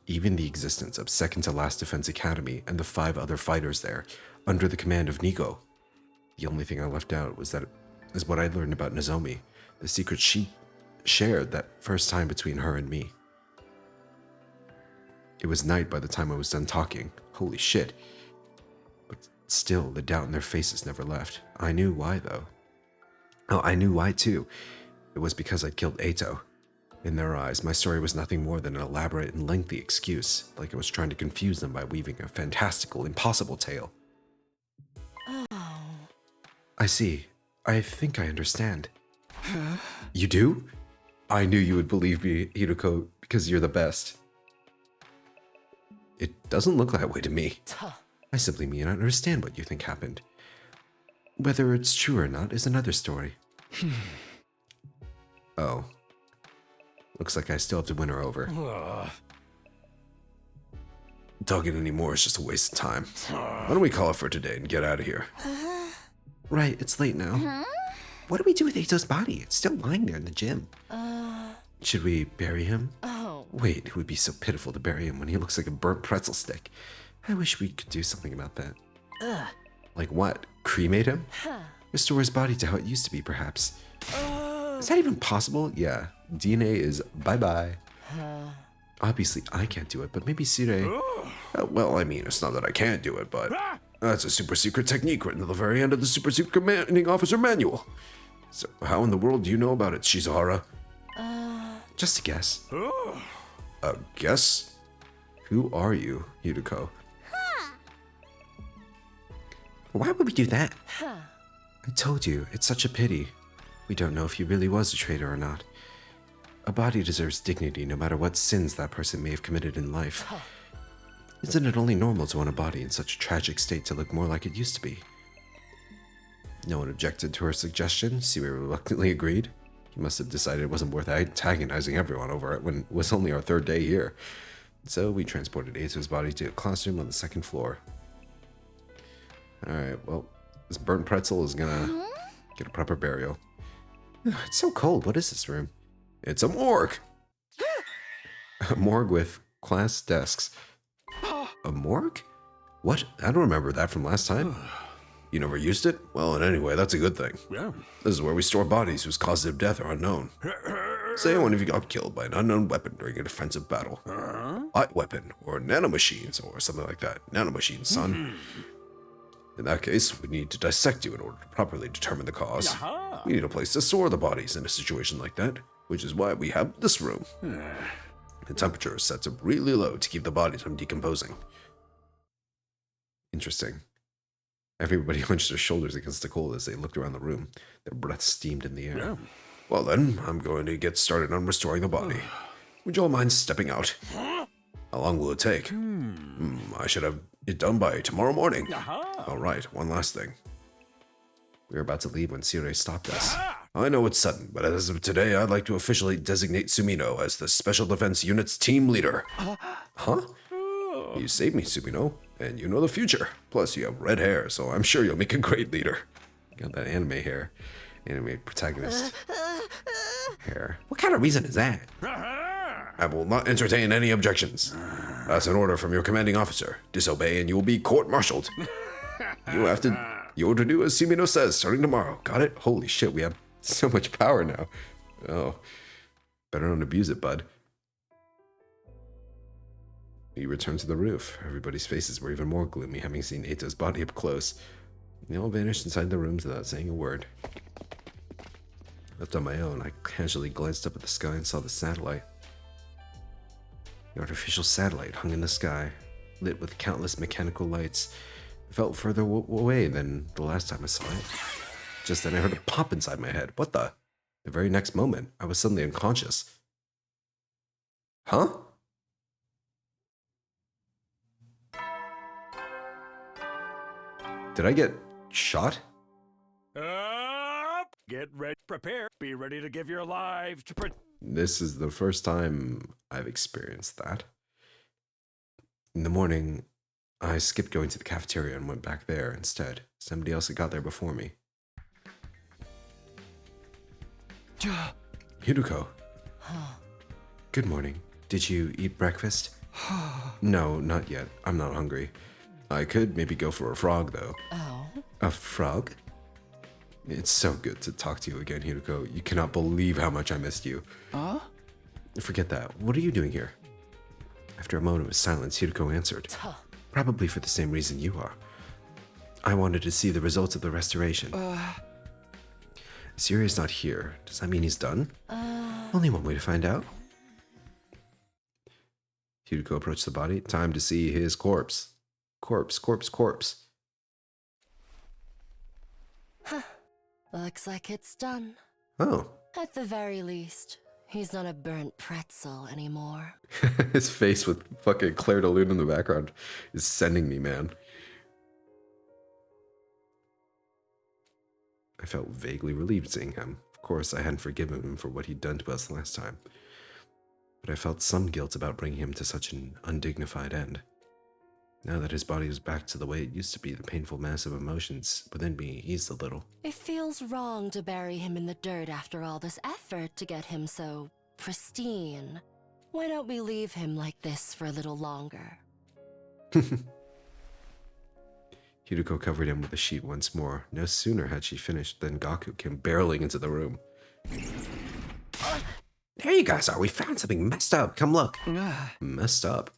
Even the existence of Second to Last Defense Academy and the 5 other fighters there, under the command of Nico. The only thing I left out was what I learned about Nozomi, the secret she shared that first time between her and me. It was night by the time I was done talking. Holy shit. But still, the doubt in their faces never left. I knew why, though. Oh, I knew why, too. It was because I killed Ato. In their eyes, my story was nothing more than an elaborate and lengthy excuse, like I was trying to confuse them by weaving a fantastical, impossible tale. I see. I think I understand. You do? I knew you would believe me, Hiruko, because you're the best. It doesn't look that way to me. I simply mean I understand what you think happened. Whether it's true or not is another story. Oh. Looks like I still have to win her over. Talking anymore is just a waste of time. Why don't we call it for today and get out of here? Right, it's late now. What do we do with Ato's body? It's still lying there in the gym. Should we bury him? Wait, it would be so pitiful to bury him when he looks like a burnt pretzel stick. I wish we could do something about that. Like what? Cremate him? Restore his body to how it used to be, perhaps. Is that even possible? Yeah. DNA is bye-bye. Obviously, I can't do it, but maybe Sire... well, I mean, it's not that I can't do it, but... That's a super secret technique written at the very end of the super secret commanding officer manual. So how in the world do you know about it, Shizahara? Just a guess. A guess? Who are you, Hiruko? Why would we do that? I told you, it's such a pity. We don't know if he really was a traitor or not. A body deserves dignity no matter what sins that person may have committed in life. Isn't it only normal to want a body in such a tragic state to look more like it used to be? No one objected to her suggestion. Siwe reluctantly agreed. He must have decided it wasn't worth antagonizing everyone over it when it was only our 3rd day here. So we transported Ato's body to a classroom on the 2nd floor. Alright, well, this burnt pretzel is gonna get a proper burial. It's so cold. What is this room? It's a morgue! A morgue with class desks. A morgue? What? I don't remember that from last time. You never used it? Well, anyway, that's a good thing. Yeah. This is where we store bodies whose causes of death are unknown. Say one of you got killed by an unknown weapon during a defensive battle. Light weapon, or nanomachines, or something like that. Nanomachines, son. In that case, we need to dissect you in order to properly determine the cause. We need a place to store the bodies in a situation like that, which is why we have this room. The temperature is set to really low to keep the bodies from decomposing. Interesting. Everybody hunched their shoulders against the cold as they looked around the room. Their breath steamed in the air. Yeah. Well then, I'm going to get started on restoring the body. Would you all mind stepping out? How long will it take? I should have it done by tomorrow morning. All right, one last thing. We were about to leave when Sirei stopped us. I know it's sudden, but as of today, I'd like to officially designate Sumino as the Special Defense Unit's team leader. Huh? You saved me, Sumino, and you know the future. Plus, you have red hair, so I'm sure you'll make a great leader. Got that anime hair. Anime protagonist hair. What kind of reason is that? I will not entertain any objections. That's an order from your commanding officer. Disobey and you will be court-martialed. You are to do as Sumino says starting tomorrow. Got it? Holy shit, we have so much power now. Oh, better not abuse it, bud. We returned to the roof. Everybody's faces were even more gloomy, having seen Eito's body up close. They all vanished inside the rooms without saying a word. Left on my own, I casually glanced up at the sky and saw the satellite. The artificial satellite hung in the sky, lit with countless mechanical lights. It felt further away than the last time I saw it. Just then I heard a pop inside my head. What the? The very next moment, I was suddenly unconscious. Huh? Did I get shot? Get ready, prepare, be ready to give your lives to This is the first time I've experienced that. In the morning, I skipped going to the cafeteria and went back there instead. Somebody else had got there before me. Hiruko. Good morning. Did you eat breakfast? No, not yet. I'm not hungry. I could maybe go for a frog, though. Oh? A frog? It's so good to talk to you again, Hiruko. You cannot believe how much I missed you. Huh? Forget that. What are you doing here? After a moment of silence, Hiruko answered. Probably for the same reason you are. I wanted to see the results of the restoration. Siri's not here. Does that mean he's done? Only one way to find out. Hiruko approached the body. Time to see his corpse. Corpse. Looks like it's done. Oh. At the very least, he's not a burnt pretzel anymore. His face with fucking Claire de Lune in the background is sending me, man. I felt vaguely relieved seeing him. Of course, I hadn't forgiven him for what he'd done to us last time. But I felt some guilt about bringing him to such an undignified end. Now that his body was back to the way it used to be, the painful mass of emotions within me eased a little. It feels wrong to bury him in the dirt after all this effort to get him so pristine. Why don't we leave him like this for a little longer? Hiruko covered him with a sheet once more. No sooner had she finished than Gaku came barreling into the room. There you guys are. We found something messed up. Come look. Messed up?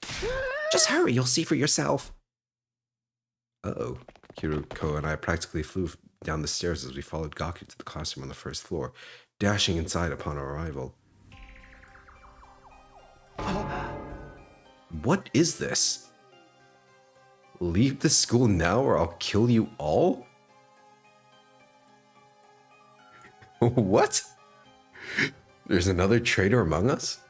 Just hurry. You'll see for yourself. Uh-oh. Hiruko and I practically flew down the stairs as we followed Gaku to the classroom on the first floor, dashing inside upon our arrival. What is this? Leave the school now or I'll kill you all? What? There's another traitor among us?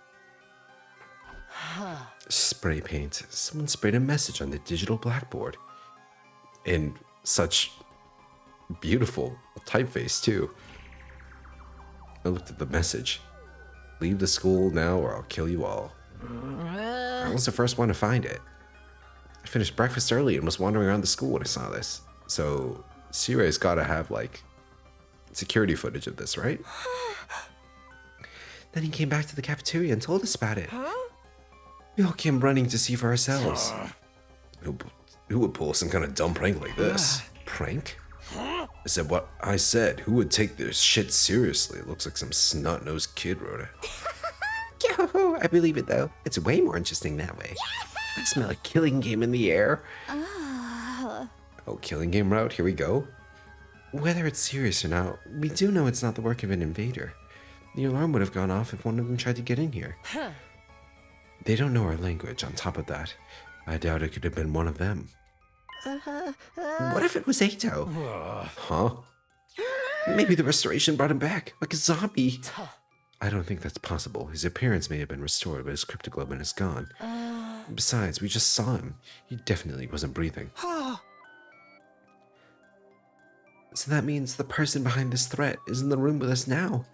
Spray paint. Someone sprayed a message on the digital blackboard. In such beautiful typeface, too. I looked at the message. Leave the school now or I'll kill you all. I was the first one to find it. I finished breakfast early and was wandering around the school when I saw this. So, Sirei's gotta have, like, security footage of this, right? Then he came back to the cafeteria and told us about it. We all came running to see for ourselves. Who would pull some kind of dumb prank like this? Prank? I said what I said. Who would take this shit seriously? It looks like some snot-nosed kid wrote it. I believe it, though. It's way more interesting that way. I smell a killing game in the air. Oh, killing game route? Here we go. Whether it's serious or not, we do know it's not the work of an invader. The alarm would have gone off if one of them tried to get in here. They don't know our language, on top of that. I doubt it could have been one of them. What if it was Ato? Huh? Maybe the restoration brought him back, like a zombie. I don't think that's possible. His appearance may have been restored, but his cryptoglobin is gone. Besides, we just saw him. He definitely wasn't breathing. So that means the person behind this threat is in the room with us now.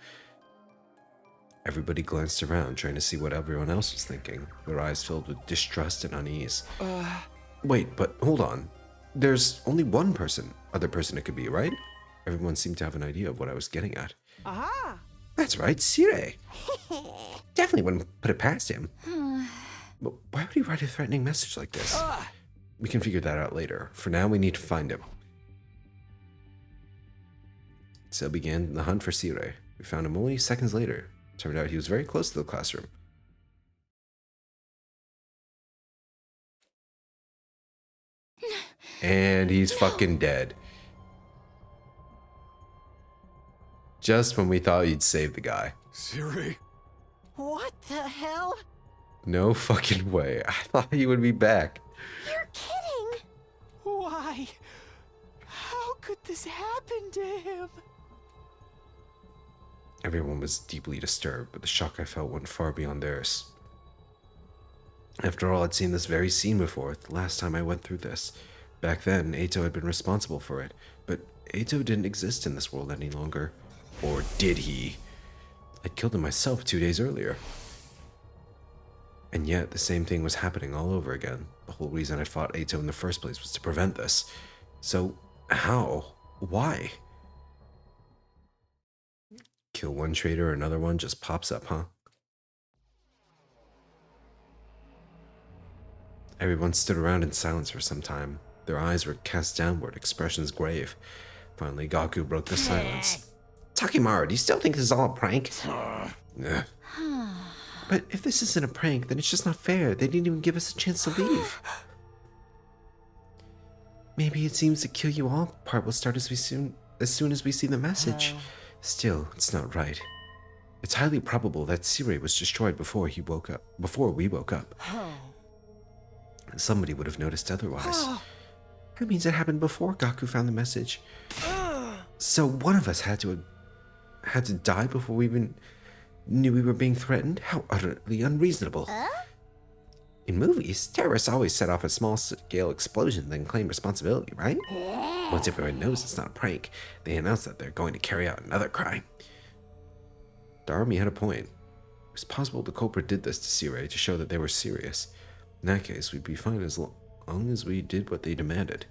Everybody glanced around, trying to see what everyone else was thinking, their eyes filled with distrust and unease. Wait, but hold on. There's only one other person it could be, right? Everyone seemed to have an idea of what I was getting at. Aha! That's right, Sire. Definitely wouldn't put it past him. But why would he write a threatening message like this? We can figure that out later. For now, we need to find him. So began the hunt for Sire. We found him only seconds later. Turned out he was very close to the classroom. And he's fucking dead. Just when we thought you'd save the guy. Siri? What the hell? No fucking way. I thought he would be back. You're kidding! Why? How could this happen to him? Everyone was deeply disturbed, but the shock I felt went far beyond theirs. After all, I'd seen this very scene before, the last time I went through this. Back then, Ato had been responsible for it, but Ato didn't exist in this world any longer. Or did he? I'd killed him myself 2 days earlier. And yet, the same thing was happening all over again. The whole reason I fought Ato in the first place was to prevent this. So, how? Why? Kill one traitor, another one just pops up, huh? Everyone stood around in silence for some time. Their eyes were cast downward, expressions grave. Finally, Gaku broke the silence. Takimaru, do you still think this is all a prank? But if this isn't a prank, then it's just not fair. They didn't even give us a chance to leave. Maybe it seems the kill you all part will start as soon as we see the message. Still, it's not right. It's highly probable that Sire was destroyed before we woke up. Somebody would have noticed otherwise. That means it happened before Gaku found the message. So one of us had to die before we even knew we were being threatened? How utterly unreasonable. In movies, terrorists always set off a small-scale explosion, then claim responsibility, right? Once everyone knows it's not a prank, they announce that they're going to carry out another crime. The army had a point. It was possible the culprit did this to Sire to show that they were serious. In that case, we'd be fine as long as we did what they demanded.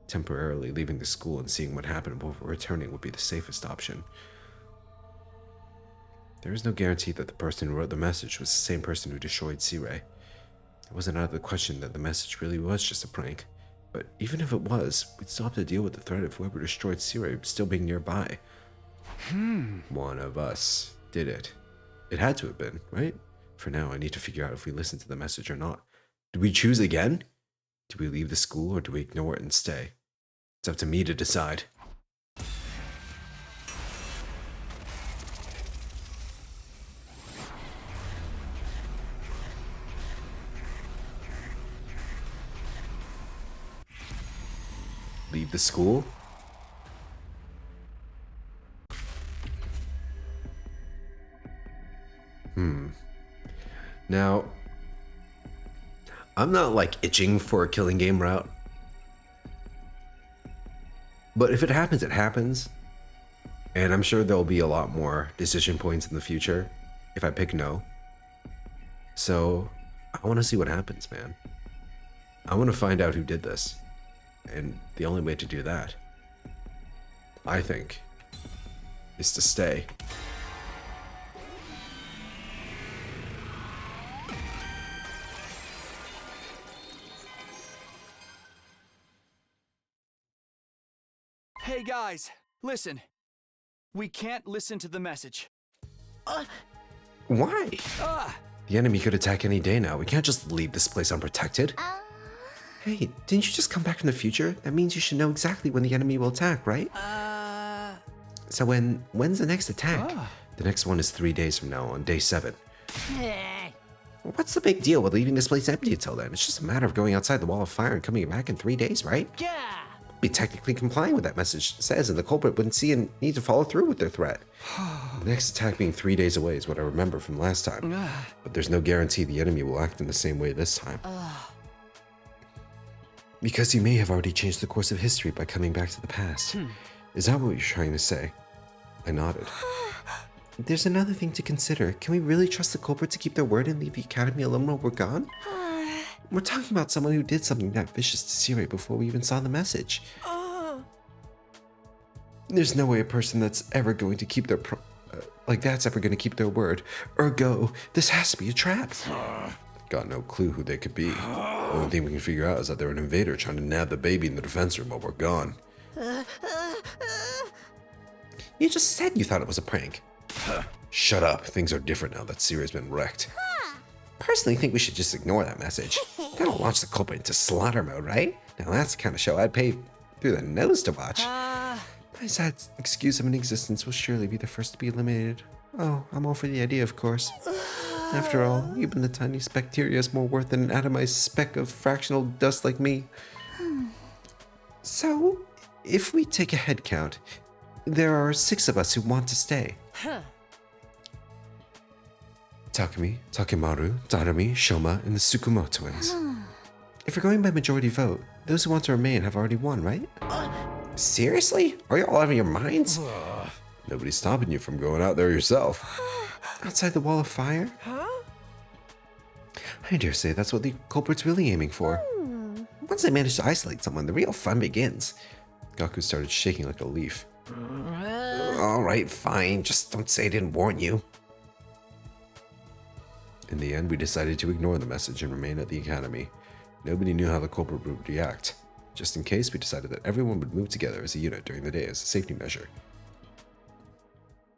Temporarily leaving the school and seeing what happened before returning would be the safest option. There is no guarantee that the person who wrote the message was the same person who destroyed Sire. It wasn't out of the question that the message really was just a prank. But even if it was, we'd still have to deal with the threat of whoever destroyed Sire still being nearby. One of us did it. It had to have been, right? For now, I need to figure out if we listen to the message or not. Do we choose again? Do we leave the school or do we ignore it and stay? It's up to me to decide. Leave the school? Now, I'm not like itching for a killing game route. But if it happens, it happens. And I'm sure there'll be a lot more decision points in the future if I pick no. So, I want to see what happens, man. I want to find out who did this. And the only way to do that, I think, is to stay. Hey guys! Guys, listen. We can't listen to the message. Why? Ah! The enemy could attack any day now. We can't just leave this place unprotected. Hey, didn't you just come back from the future? That means you should know exactly when the enemy will attack, right? So when's the next attack? The next one is 3 days from now, on day 7. What's the big deal with leaving this place empty until then? It's just a matter of going outside the wall of fire and coming back in 3 days, right? Yeah. Be technically complying with that message says, and the culprit wouldn't see and need to follow through with their threat. The next attack being 3 days away is what I remember from last time. But there's no guarantee the enemy will act in the same way this time. Because he may have already changed the course of history by coming back to the past. Is that what you're trying to say? I nodded. There's another thing to consider. Can we really trust the culprit to keep their word and leave the academy alone while we're gone? We're talking about someone who did something that vicious to Sire before we even saw the message. There's no way a person that's ever going to keep their word. Ergo, this has to be a trap. Got no clue who they could be. The only thing we can figure out is that they're an invader trying to nab the baby in the defense room while we're gone. You just said you thought it was a prank. Shut up. Things are different now that Sire's been wrecked. Personally think we should just ignore that message. That'll launch the culprit into slaughter mode, right? Now that's the kind of show I'd pay through the nose to watch. My sad excuse of an existence will surely be the first to be eliminated. Oh, I'm all for the idea, of course. After all, even the tiniest bacteria is more worth than an atomized speck of fractional dust like me. So, if we take a head count, there are 6 of us who want to stay. Takumi, Takemaru, Darumi, Shoma, and the Tsukumo twins. If we're going by majority vote, those who want to remain have already won, right? Seriously? Are you all out of your minds? Nobody's stopping you from going out there yourself. Outside the wall of fire? I dare say that's what the culprit's really aiming for. Once they manage to isolate someone, the real fun begins. Gaku started shaking like a leaf. Alright, fine. Just don't say I didn't warn you. In the end, we decided to ignore the message and remain at the academy. Nobody knew how the culprit would react. Just in case, we decided that everyone would move together as a unit during the day as a safety measure.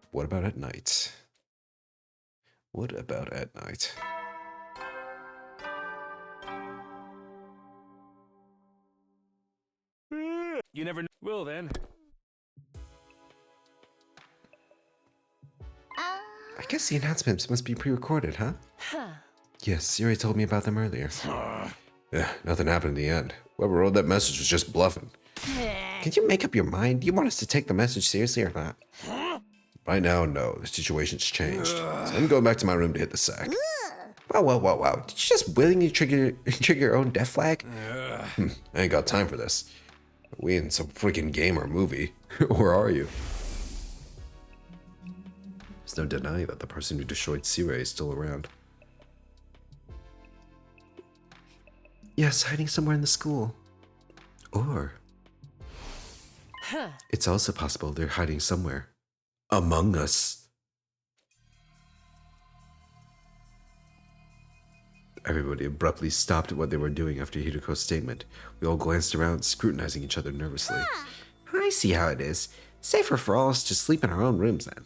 What about at night? What about at night? You never know. Well then. I guess the announcements must be pre-recorded, huh? Yes, Siri told me about them earlier. Yeah, nothing happened in the end. Whoever wrote that message was just bluffing. Can you make up your mind? Do you want us to take the message seriously or not? Right now, no. The situation's changed. So I'm going back to my room to hit the sack. Wow. Did you just willingly trigger your own death flag? I ain't got time for this. Are we in some freaking game or movie? Or are you? There's no denying that the person who destroyed Sire is still around. Yes, hiding somewhere in the school. Or it's also possible they're hiding somewhere among us. Everybody abruptly stopped what they were doing after Hiruko's statement. We all glanced around, scrutinizing each other nervously. I see how it is. Safer for all us to sleep in our own rooms then.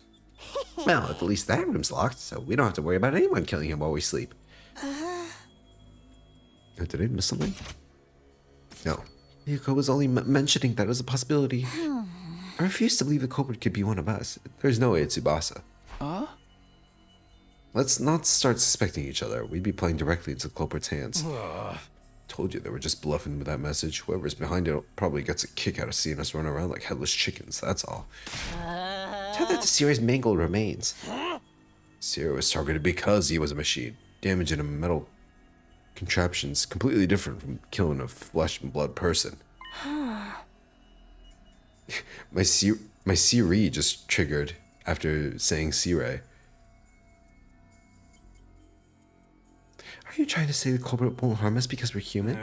Well, at least that room's locked, so we don't have to worry about anyone killing him while we sleep. Did I miss something? No. Hiruko was only mentioning that as a possibility. I refuse to believe the culprit could be one of us. There's no way it's Tsubasa. Let's not start suspecting each other. We'd be playing directly into the culprit's hands. Told you they were just bluffing with that message. Whoever's behind it probably gets a kick out of seeing us run around like headless chickens, that's all. Tell that to Sire's mangled remains. Sire was targeted because he was a machine. Damaging a metal contraption's completely different from killing a flesh and blood person. My Siri just triggered after saying Sire. Are you trying to say the culprit won't harm us because we're human?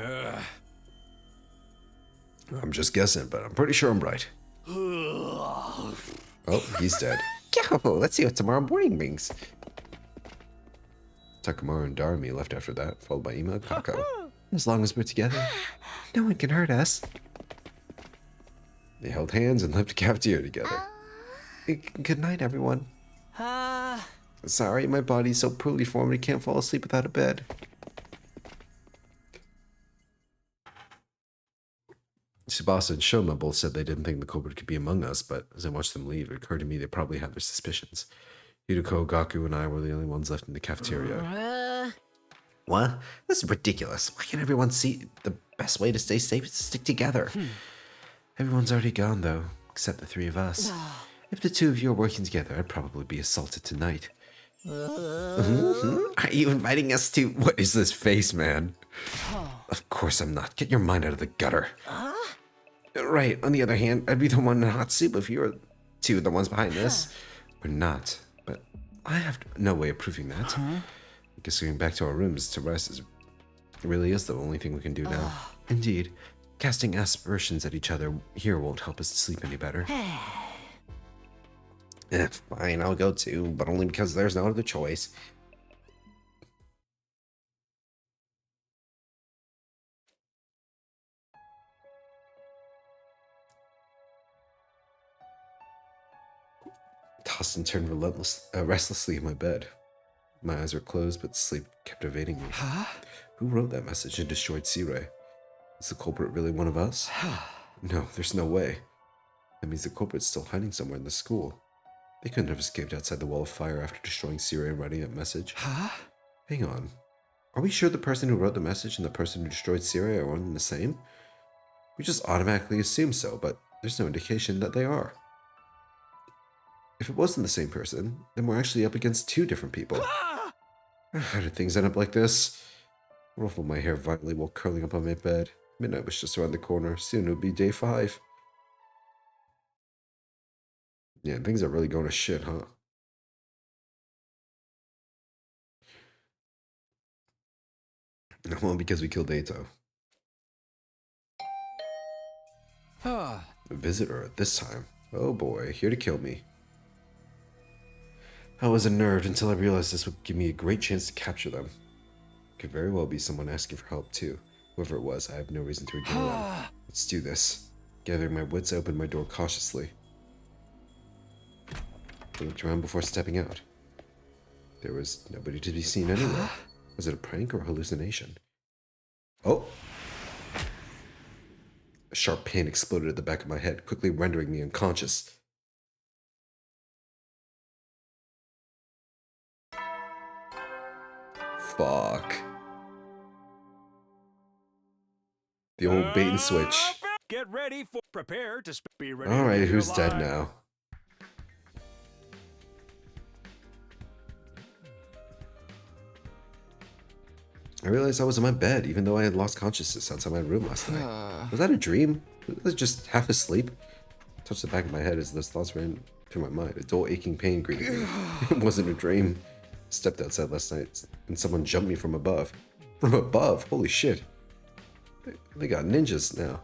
I'm just guessing, but I'm pretty sure I'm right. Oh, he's dead. Yo, let's see what tomorrow morning brings. Takemaru and Darumi left after that, followed by Ima and Kako. As long as we're together, no one can hurt us. They held hands and left the cafeteria together. Good night, everyone. Sorry, my body's so poorly formed I can't fall asleep without a bed. Tsubasa and Shoma both said they didn't think the culprit could be among us, but as I watched them leave, it occurred to me they probably had their suspicions. Yuruko, Gaku, and I were the only ones left in the cafeteria. What? This is ridiculous. Why can't everyone see the best way to stay safe is to stick together? Everyone's already gone, though, except the three of us. If the two of you are working together, I'd probably be assaulted tonight. Are you inviting us to... What is this face, man? Of course I'm not. Get your mind out of the gutter. Right, on the other hand, I'd be the one in hot soup if you were two of the ones behind this. We're not, but I have no way of proving that. I guess going back to our rooms to rest is really is the only thing we can do now. Indeed, casting aspersions at each other here won't help us sleep any better. Fine, I'll go too, but only because there's no other choice. Tossed and turned restlessly in my bed. My eyes were closed, but sleep kept evading me. Who wrote that message and destroyed Sea-Ray? Is the culprit really one of us? No, there's no way. That means the culprit's still hiding somewhere in the school. They couldn't have escaped outside the wall of fire after destroying Sea-Ray and writing that message. Hang on. Are we sure the person who wrote the message and the person who destroyed Sea-Ray are one and the same? We just automatically assume so, but there's no indication that they are. If it wasn't the same person, then we're actually up against two different people. How did things end up like this? I ruffled my hair violently while curling up on my bed. Midnight was just around the corner. Soon it would be day 5. Yeah, things are really going to shit, huh? Well, because we killed Ato. A visitor at this time. Oh boy, here to kill me. I was unnerved until I realized this would give me a great chance to capture them. It could very well be someone asking for help too. Whoever it was, I have no reason to ignore them. Let's do this. Gathering my wits, I opened my door cautiously. I looked around before stepping out. There was nobody to be seen anywhere. Was it a prank or a hallucination? Oh! A sharp pain exploded at the back of my head, quickly rendering me unconscious. Fuck. The old bait and switch. Get ready for prepare to be ready. Alright, to who's alive. dead now? I realized I was in my bed, even though I had lost consciousness outside my room last night. Was that a dream? Was I just half asleep? I touched the back of my head as those thoughts ran through my mind. A dull aching pain greeted me. It wasn't a dream. I stepped outside last night, and someone jumped me from above. From above? Holy shit. They got ninjas now.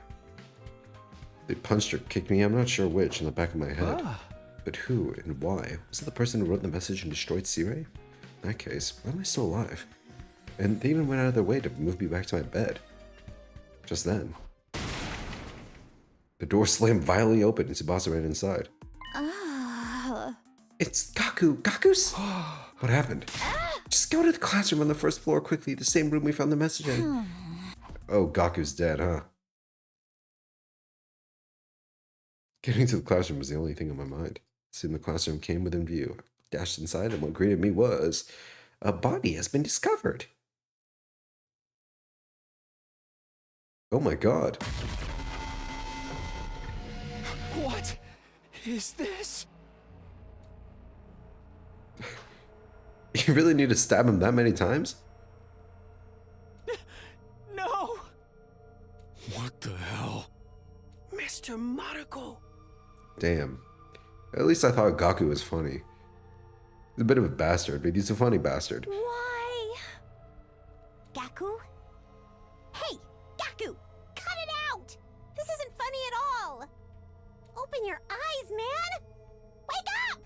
They punched or kicked me, I'm not sure which, in the back of my head. But who and why? Was it the person who wrote the message and destroyed Sea-Ray? In that case, why am I still alive? And they even went out of their way to move me back to my bed. Just then. The door slammed violently open and Tsubasa ran inside. It's Gaku! Gaku's? What happened? Just go to the classroom on the first floor quickly, the same room we found the message in. Oh, Gaku's dead, huh? Getting to the classroom was the only thing on my mind. Soon the classroom came within view. I dashed inside and what greeted me was... A body has been discovered. Oh my god. What is this? You really need to stab him that many times? No! What the hell? Mr. Mariko. Damn. At least I thought Gaku was funny. He's a bit of a bastard, but he's a funny bastard. Why? Gaku? Hey, Gaku! Cut it out! This isn't funny at all! Open your eyes, man! Wake up!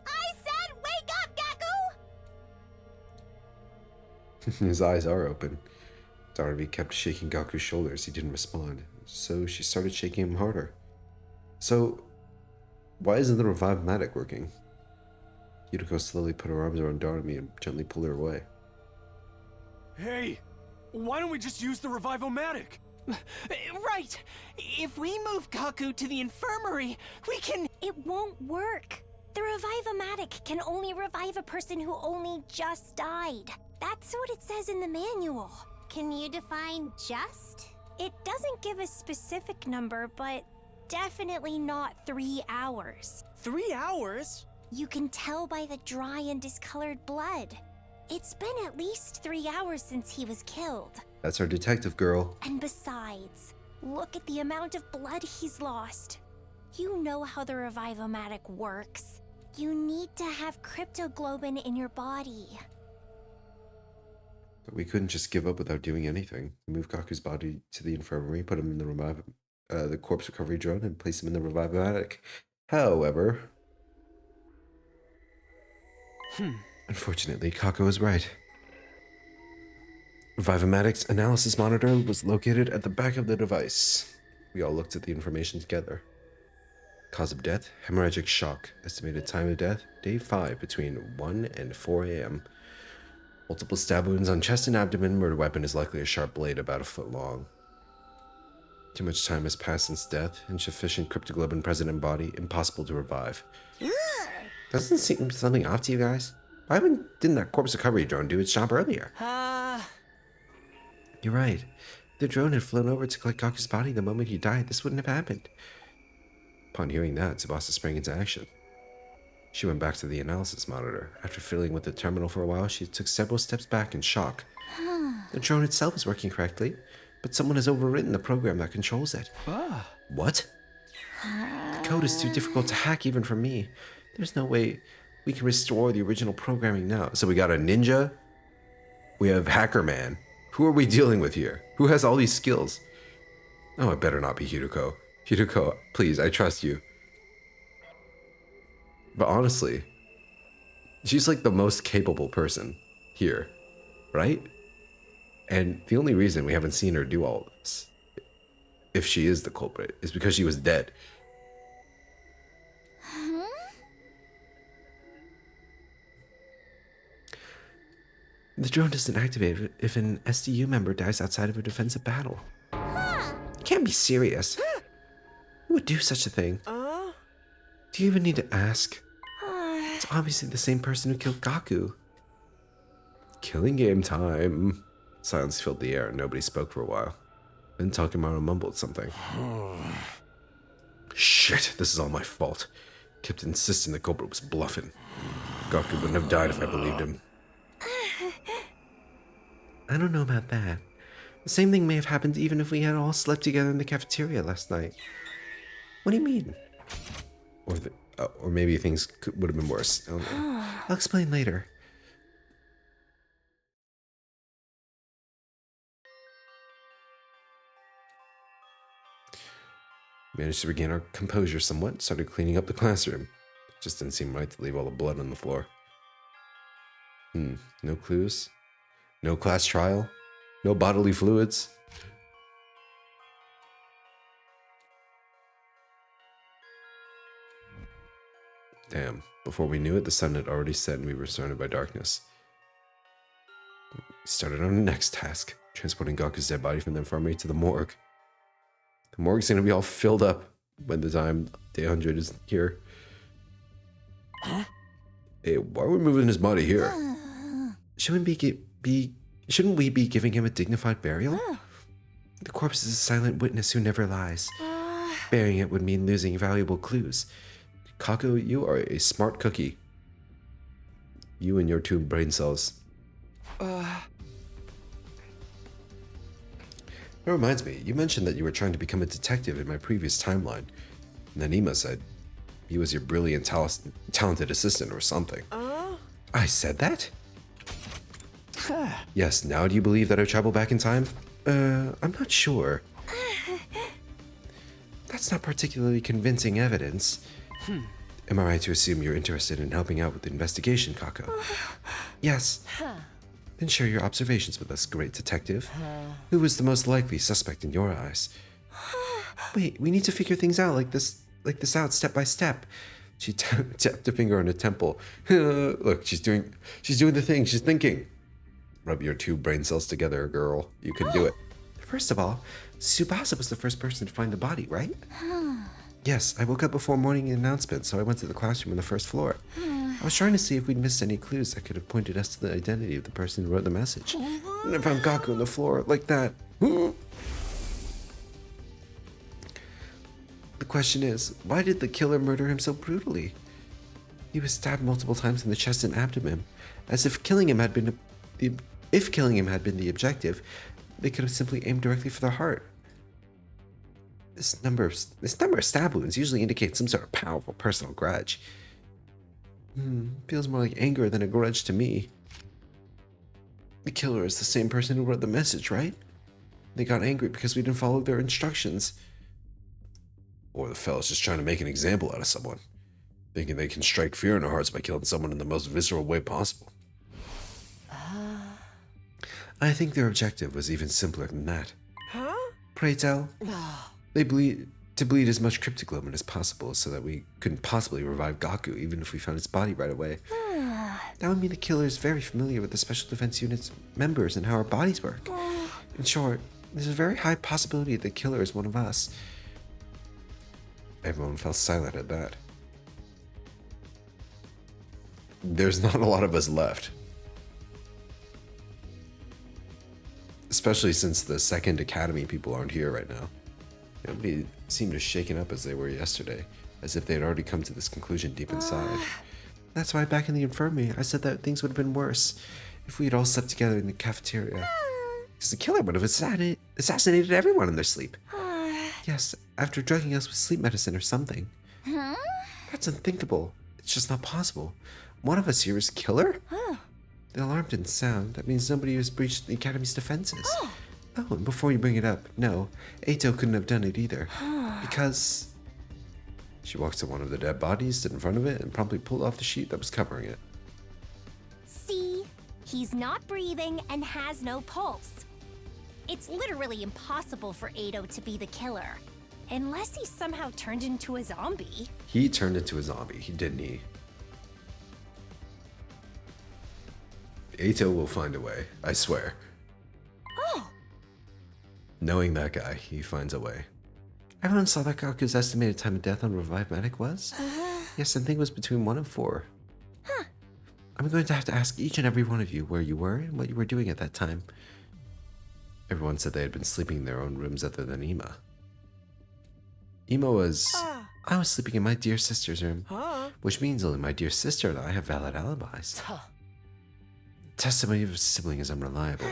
I said wake up, Gaku! His eyes are open. Darabi kept shaking Gaku's shoulders. He didn't respond. So she started shaking him harder. So, why isn't the revive-matic working? Yuriko slowly put her arms around Darumi and gently pulled her away. Hey, why don't we just use the Revive-O-Matic? Right! If we move Kaku to the infirmary, we can... It won't work. The Revive-O-Matic can only revive a person who only just died. That's what it says in the manual. Can you define just? It doesn't give a specific number, but definitely not 3 hours. 3 hours? You can tell by the dry and discolored blood. It's been at least 3 hours since he was killed. That's our detective girl. And besides, look at the amount of blood he's lost. You know how the Revive-O-Matic works. You need to have cryptoglobin in your body. But we couldn't just give up without doing anything. We moved Kaku's body to the infirmary, put him in the corpse recovery drone, and place him in the revive-matic. However, unfortunately, Kaku was right. Revive-O-Matic's analysis monitor was located at the back of the device. We all looked at the information together. Cause of death, hemorrhagic shock. Estimated time of death, day 5, between 1 and 4 a.m. Multiple stab wounds on chest and abdomen. Murder weapon is likely a sharp blade about 1 foot long. Too much time has passed since death. Insufficient cryptoglobin present in body. Impossible to revive. Doesn't seem something off to you guys? Why didn't that corpse recovery drone do its job earlier? You're right. If the drone had flown over to collect Kaku's body the moment he died, this wouldn't have happened. Upon hearing that, Tsubasa sprang into action. She went back to the analysis monitor. After fiddling with the terminal for a while, she took several steps back in shock. The drone itself is working correctly, but someone has overwritten the program that controls it. What? The code is too difficult to hack even for me. There's no way we can restore the original programming now. So we got a ninja. We have Hacker Man. Who are we dealing with here? Who has all these skills? Oh, it better not be Hideko. Hideko, please, I trust you. But honestly, she's like the most capable person here, right? And the only reason we haven't seen her do all this, if she is the culprit, is because she was dead. The drone doesn't activate if an SDU member dies outside of a defensive battle. You can't be serious. Who would do such a thing? Do you even need to ask? It's obviously the same person who killed Kaku. Killing game time. Silence filled the air and nobody spoke for a while. Then Takemaru mumbled something. Shit, this is all my fault. Kept insisting the culprit was bluffing. Kaku wouldn't have died if I believed him. I don't know about that. The same thing may have happened even if we had all slept together in the cafeteria last night. What do you mean? Or maybe things would have been worse. I don't know. I'll explain later. Managed to regain our composure somewhat, started cleaning up the classroom. It just didn't seem right to leave all the blood on the floor. No clues? No class trial? No bodily fluids? Damn, before we knew it, the sun had already set and we were surrounded by darkness. We started on the next task, transporting Gaku's dead body from the infirmary to the morgue. The morgue's gonna be all filled up by the time day 100 is here. Hey, why are we moving his body here? Shouldn't we be giving him a dignified burial? The corpse is a silent witness who never lies. Burying it would mean losing valuable clues. Kaku, you are a smart cookie. You and your 2 brain cells. That reminds me, you mentioned that you were trying to become a detective in my previous timeline. Nanima said he was your brilliant, talented assistant or something. I said that? Yes, now do you believe that I travel back in time? I'm not sure. That's not particularly convincing evidence. Am I right to assume you're interested in helping out with the investigation, Kaku? Yes. Then share your observations with us, great detective. Who was the most likely suspect in your eyes? Wait, we need to figure things out like this like this out step by step. She tapped a finger on her temple. Look, she's doing the thing. She's thinking. Rub your 2 brain cells together, girl. You can do it. First of all, Tsubasa was the first person to find the body, right? Yes, I woke up before morning announcement, so I went to the classroom on the first floor. I was trying to see if we'd missed any clues that could have pointed us to the identity of the person who wrote the message. And I found Gaku on the floor like that. The question is, why did the killer murder him so brutally? He was stabbed multiple times in the chest and abdomen, as if killing him had been the objective. They could have simply aimed directly for the heart. This number of stab wounds usually indicates some sort of powerful personal grudge. Feels more like anger than a grudge to me. The killer is the same person who wrote the message, right? They got angry because we didn't follow their instructions. Or the fella's just trying to make an example out of someone, thinking they can strike fear in our hearts by killing someone in the most visceral way possible. I think their objective was even simpler than that. Pray tell. They bleed as much cryptoglobin as possible so that we couldn't possibly revive Gaku even if we found his body right away. That would mean the killer is very familiar with the Special Defense Unit's members and how our bodies work. In short, there's a very high possibility the killer is one of us. Everyone fell silent at that. There's not a lot of us left. Especially since the second academy people aren't here right now. Nobody seemed as shaken up as they were yesterday, as if they had already come to this conclusion deep inside. That's why back in the infirmary, I said that things would have been worse if we had all slept together in the cafeteria. Because the killer would have assassinated everyone in their sleep. Yes, after drugging us with sleep medicine or something. That's unthinkable. It's just not possible. One of us here is killer? The alarm didn't sound. That means nobody has breached the Academy's defenses. Oh, and before you bring it up, no, Eito couldn't have done it either. Because... She walks to one of the dead bodies, stood in front of it, and promptly pulled off the sheet that was covering it. See? He's not breathing and has no pulse. It's literally impossible for Eito to be the killer. Unless he somehow turned into a zombie. He turned into a zombie, didn't he? Eito will find a way, I swear. Knowing that guy, he finds a way. Everyone saw that Gaku's estimated time of death on Revive Medic was? Yes, I think it was between 1 and 4. I'm going to have to ask each and every one of you where you were and what you were doing at that time. Everyone said they had been sleeping in their own rooms other than Ima. Ima was... I was sleeping in my dear sister's room, which means only my dear sister and I have valid alibis. Testimony of a sibling is unreliable.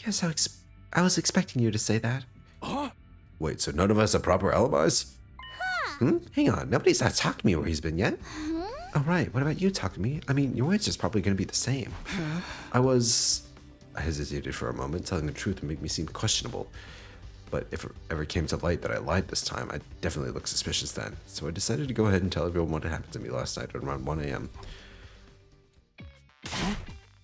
Yes, I was expecting you to say that. Wait, so none of us have proper alibis? Hang on, nobody's talked to me where he's been yet. Oh, right, what about you, talk to me? I mean, your answer's probably going to be the same. I hesitated for a moment, telling the truth would make me seem questionable. But if it ever came to light that I lied this time, I'd definitely look suspicious then. So I decided to go ahead and tell everyone what had happened to me last night at around 1 a.m.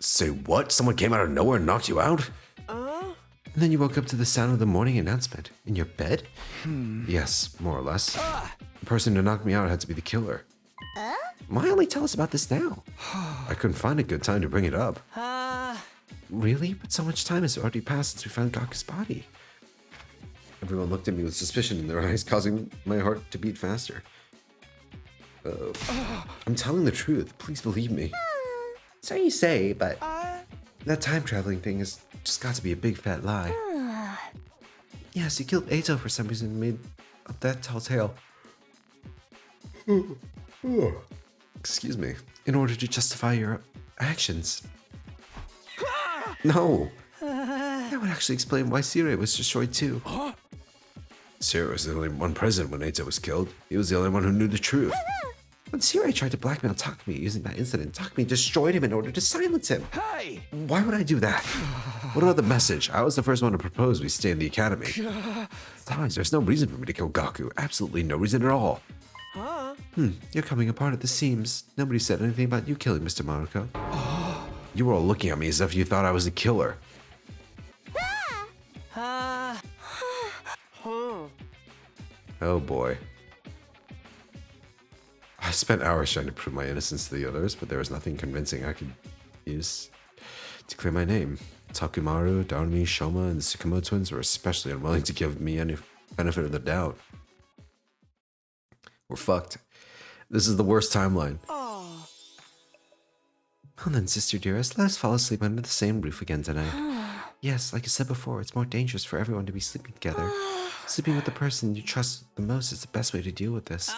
Say what? Someone came out of nowhere and knocked you out? And then you woke up to the sound of the morning announcement. In your bed? Yes, more or less. The person who knocked me out had to be the killer. Why only tell us about this now? I couldn't find a good time to bring it up. Really? But so much time has already passed since we found Gaku's body. Everyone looked at me with suspicion in their eyes, causing my heart to beat faster. I'm telling the truth. Please believe me. So you say, but that time traveling thing has just got to be a big fat lie. Yes, you killed Eito for some reason and made up that tall tale. Excuse me. In order to justify your actions. No. That would actually explain why Sire was destroyed too. Sire was the only one present when Eito was killed. He was the only one who knew the truth. When Sire tried to blackmail Takumi using that incident, Takumi destroyed him in order to silence him. Hey! Why would I do that? What about the message? I was the first one to propose we stay in the academy. Besides, there's no reason for me to kill Gaku. Absolutely no reason at all. You're coming apart at the seams. Nobody said anything about you killing Mr. Maruko. You were all looking at me as if you thought I was a killer. Oh boy. I spent hours trying to prove my innocence to the others, but there was nothing convincing I could use to clear my name. Takumaru, Darumi, Shoma, and the Tsukumo twins were especially unwilling to give me any benefit of the doubt. We're fucked. This is the worst timeline. Oh. Well then, sister dearest, let us fall asleep under the same roof again tonight. Yes, like I said before, it's more dangerous for everyone to be sleeping together. Sleeping with the person you trust the most is the best way to deal with this.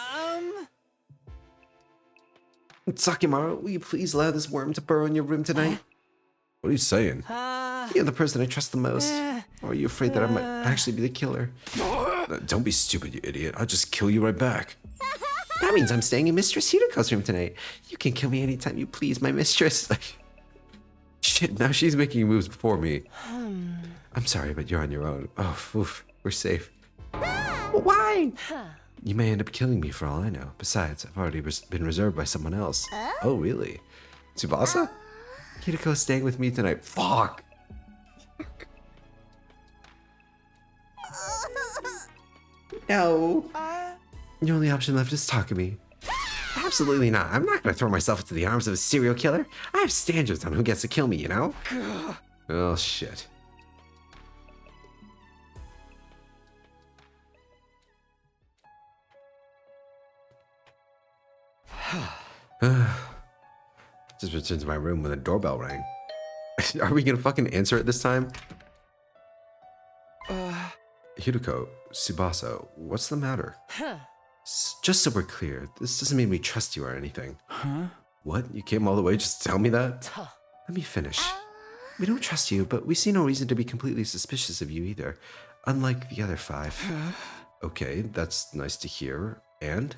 Sakimaru, will you please allow this worm to burrow in your room tonight? What are you saying? You're the person I trust the most. Or are you afraid that I might actually be the killer? Don't be stupid, you idiot. I'll just kill you right back. That means I'm staying in Mistress Hiruko's room tonight. You can kill me anytime you please, my mistress. Shit, now she's making moves before me. I'm sorry, but you're on your own. Oh, oof, we're safe. Why? You may end up killing me for all I know. Besides, I've already been reserved by someone else. Oh, really? Tsubasa? Hiruko's staying with me tonight. Fuck! No. The only option left is Takumi. Absolutely not. I'm not gonna throw myself into the arms of a serial killer. I have standards on who gets to kill me, you know? Oh, shit. Just returned to my room when the doorbell rang. Are we gonna fucking answer it this time? Hiruko, Tsubasa, what's the matter? Just so we're clear, this doesn't mean we trust you or anything. Huh? What? You came all the way just to tell me that? Let me finish. We don't trust you, but we see no reason to be completely suspicious of you either. Unlike the other 5. Okay, that's nice to hear. And?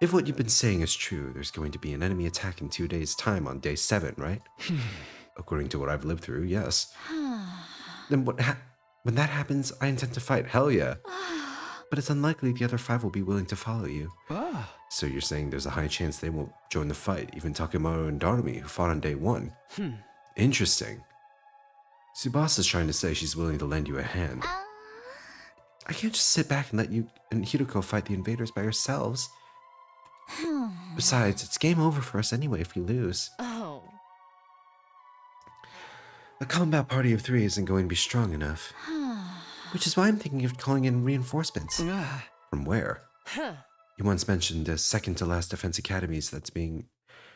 If what you've been saying is true, there's going to be an enemy attack in 2 days' time on day 7, right? According to what I've lived through, yes. Then when that happens, I intend to fight. Hell yeah. But it's unlikely the other 5 will be willing to follow you. So you're saying there's a high chance they won't join the fight, even Takumaru and Darumi, who fought on day 1. Interesting. Tsubasa's trying to say she's willing to lend you a hand. I can't just sit back and let you and Hiruko fight the invaders by yourselves. Besides, it's game over for us anyway if we lose. Oh. A combat party of 3 isn't going to be strong enough. Which is why I'm thinking of calling in reinforcements. From where? You once mentioned a second-to-last defense academies that's being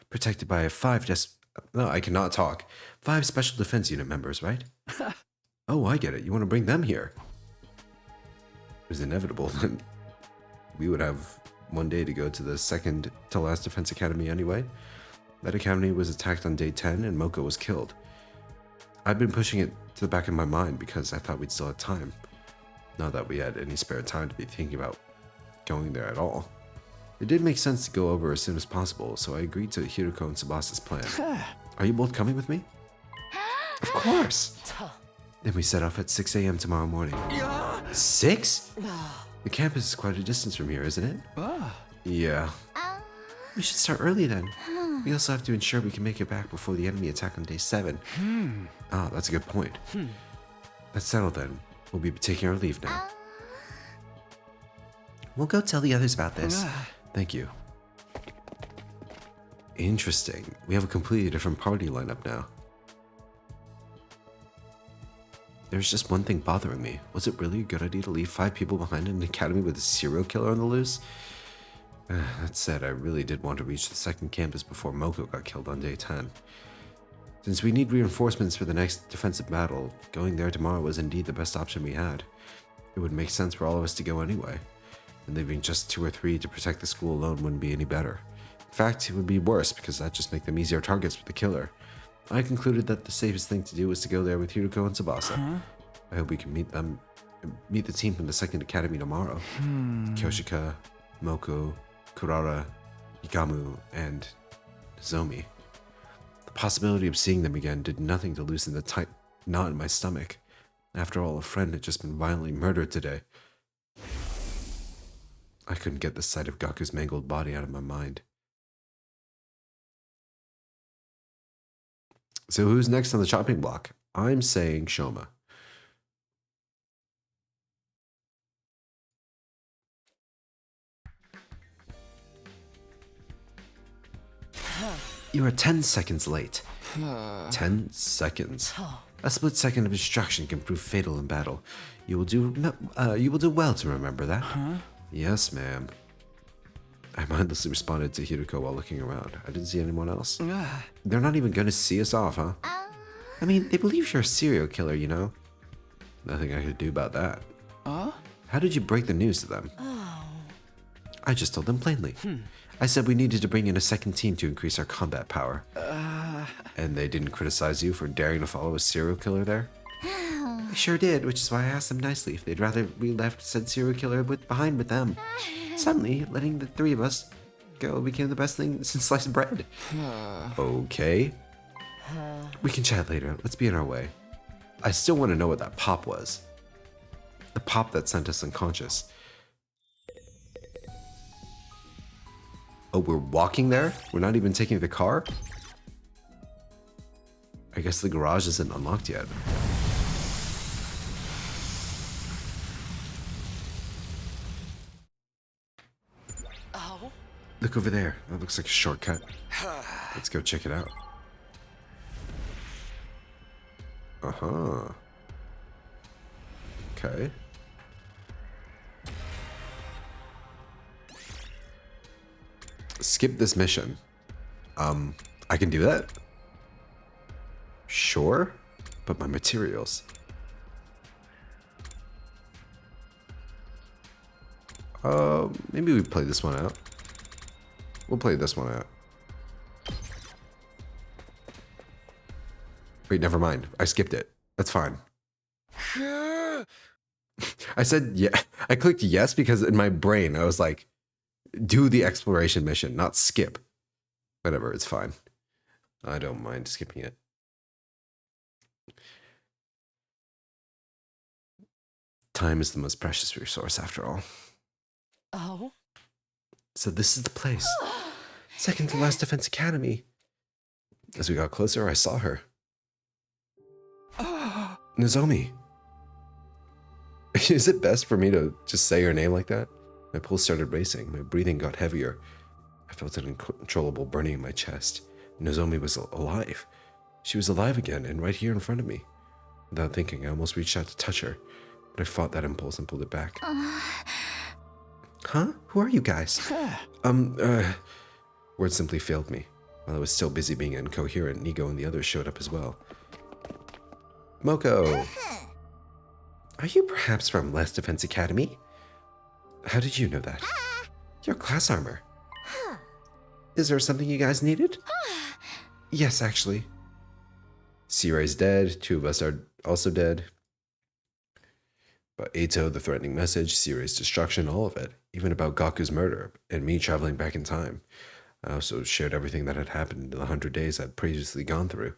protected by 5 No, I cannot talk. 5 special defense unit members, right? Oh, I get it. You want to bring them here. It was inevitable that we would have one day to go to the second-to-last defense academy anyway. That academy was attacked on day 10 and Moko was killed. I'd been pushing it to the back of my mind because I thought we'd still have time. Not that we had any spare time to be thinking about going there at all. It did make sense to go over as soon as possible, so I agreed to Hiruko and Tsubasa's plan. Are you both coming with me? Of course! Then we set off at 6 a.m. tomorrow morning. 6? The campus is quite a distance from here, isn't it? Yeah. We should start early then. We also have to ensure we can make it back before the enemy attack on day 7. Ah, that's a good point. Let's settle then. We'll be taking our leave now. We'll go tell the others about this. Thank you. Interesting. We have a completely different party lineup now. There's just one thing bothering me. Was it really a good idea to leave 5 people behind in an academy with a serial killer on the loose? That said, I really did want to reach the second campus before Moko got killed on day 10. Since we need reinforcements for the next defensive battle, going there tomorrow was indeed the best option we had. It would make sense for all of us to go anyway, and leaving just 2 or 3 to protect the school alone wouldn't be any better. In fact, it would be worse because that'd just make them easier targets for the killer. I concluded that the safest thing to do was to go there with Hiruko and Tsubasa. I hope we can meet the team from the second academy tomorrow. Kyoshika, Moko, Kurara, Hikamu, and Nozomi. The possibility of seeing them again did nothing to loosen the tight knot in my stomach. After all, a friend had just been violently murdered today. I couldn't get the sight of Gaku's mangled body out of my mind. So who's next on the chopping block? I'm saying Shoma. You are 10 seconds late. 10 seconds. A split second of distraction can prove fatal in battle. You will do well to remember that. Yes, ma'am. I mindlessly responded to Hiruko while looking around. I didn't see anyone else. They're not even going to see us off, huh? I mean, they believe you're a serial killer, you know? Nothing I could do about that. How did you break the news to them? I just told them plainly. I said we needed to bring in a second team to increase our combat power. And they didn't criticize you for daring to follow a serial killer there? They sure did, which is why I asked them nicely if they'd rather we left said serial killer behind with them. Suddenly, letting the three of us go became the best thing since sliced bread. Okay. We can chat later. Let's be on our way. I still want to know what that pop was. The pop that sent us unconscious. Oh, we're walking there? We're not even taking the car? I guess the garage isn't unlocked yet. Oh? Look over there. That looks like a shortcut. Let's go check it out. Uh-huh. Okay. Skip this mission. I can do that? Sure, but my materials. Maybe we play this one out. We'll play this one out. Wait, never mind. I skipped it. That's fine. I said yeah. I clicked yes because in my brain I was like, do the exploration mission, not skip. Whatever, it's fine. I don't mind skipping it. Time is the most precious resource after all. Oh? So this is the place. Second to last Defense Academy. As we got closer, I saw her. Nozomi. Is it best for me to just say her name like that? My pulse started racing. My breathing got heavier. I felt an uncontrollable burning in my chest. Nozomi was alive. She was alive again and right here in front of me. Without thinking, I almost reached out to touch her, but I fought that impulse and pulled it back. Huh? Who are you guys? Words simply failed me. While I was still busy being incoherent, Nigo and the others showed up as well. Moko! Are you perhaps from Last Defense Academy? How did you know that? Your class armor. Is there something you guys needed? Yes, actually. Sirai's dead. 2 of us are also dead. But Eito, the threatening message, Sirai's destruction, all of it. Even about Gaku's murder, and me traveling back in time. I also shared everything that had happened in the 100 days I'd previously gone through.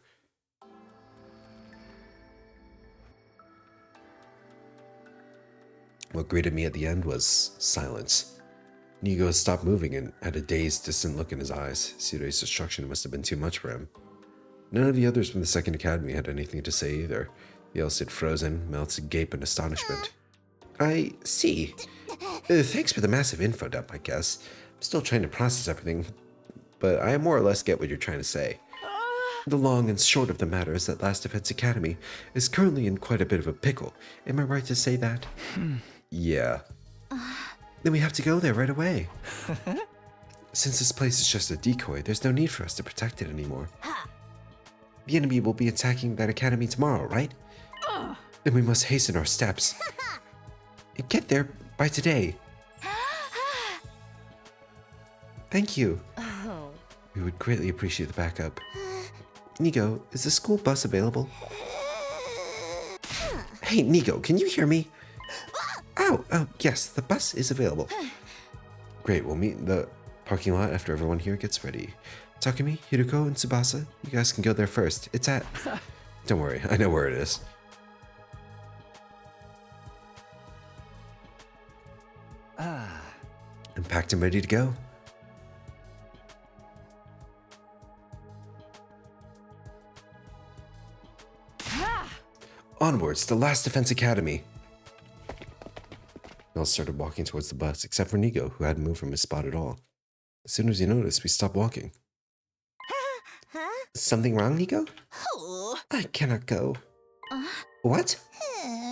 What greeted me at the end was silence. Nigo stopped moving and had a dazed, distant look in his eyes. Sirai's destruction must have been too much for him. None of the others from the Second Academy had anything to say either. They all stood frozen, mouths agape in astonishment. I see. Thanks for the massive info dump, I guess. I'm still trying to process everything, but I more or less get what you're trying to say. The long and short of the matter is that Last Defense Academy is currently in quite a bit of a pickle. Am I right to say that? Yeah. Then we have to go there right away. Since this place is just a decoy, there's no need for us to protect it anymore. The enemy will be attacking that academy tomorrow, right? Then we must hasten our steps. Get there by today. Thank you. We would greatly appreciate the backup. Nigo, is the school bus available? Hey, Nigo, can you hear me? Oh, yes, the bus is available. Great, we'll meet in the parking lot after everyone here gets ready. Takumi, Hiruko, and Tsubasa, you guys can go there first. It's at... Don't worry, I know where it is. I'm packed and ready to go. Onwards to Last Defense Academy. We all started walking towards the bus, except for Nigo, who hadn't moved from his spot at all. As soon as he noticed, we stopped walking. Something wrong, Nico? Oh. I cannot go. What?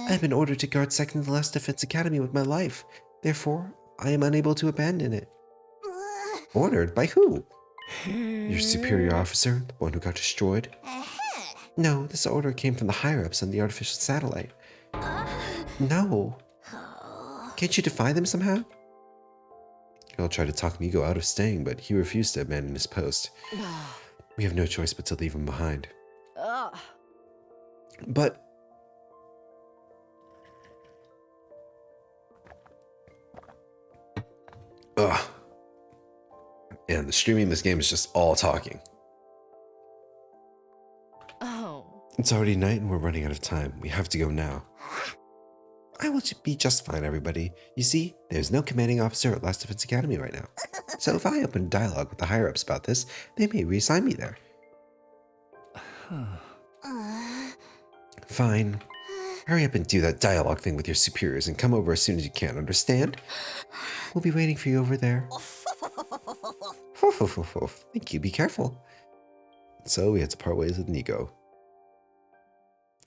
I've been ordered to guard second to last Defense Academy with my life. Therefore, I am unable to abandon it. Ordered? By who? Your superior officer, the one who got destroyed? No, this order came from the higher-ups on the artificial satellite. No. Can't you defy them somehow? I'll try to talk Nico out of staying, but he refused to abandon his post. We have no choice but to leave him behind. But... Ugh. And the streaming of this game is just all talking. Oh. It's already night and we're running out of time. We have to go now. I will be just fine, everybody. You see, there's no commanding officer at Last Defense Academy right now. So if I open dialogue with the higher-ups about this, they may reassign me there. Fine. Hurry up and do that dialogue thing with your superiors and come over as soon as you can, understand? We'll be waiting for you over there. Thank you, be careful. So we had to part ways with Nico.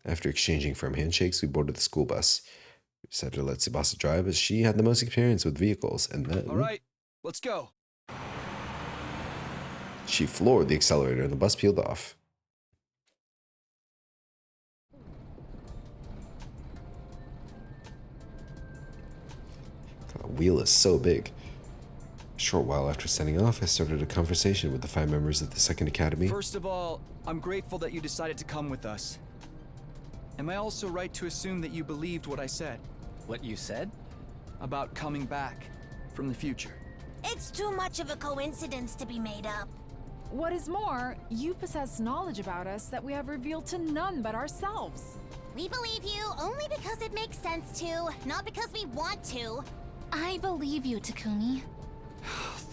After exchanging firm handshakes, we boarded the school bus. We decided to let Tsubasa drive as she had the most experience with vehicles, and then... All right, let's go. She floored the accelerator and the bus peeled off. The wheel is so big. A short while after setting off, I started a conversation with the 5 members of the Second Academy. First of all, I'm grateful that you decided to come with us. Am I also right to assume that you believed what I said? What you said? About coming back from the future? It's too much of a coincidence to be made up. What is more, you possess knowledge about us that we have revealed to none but ourselves. We believe you only because it makes sense to, not because we want to. I believe you, Takumi.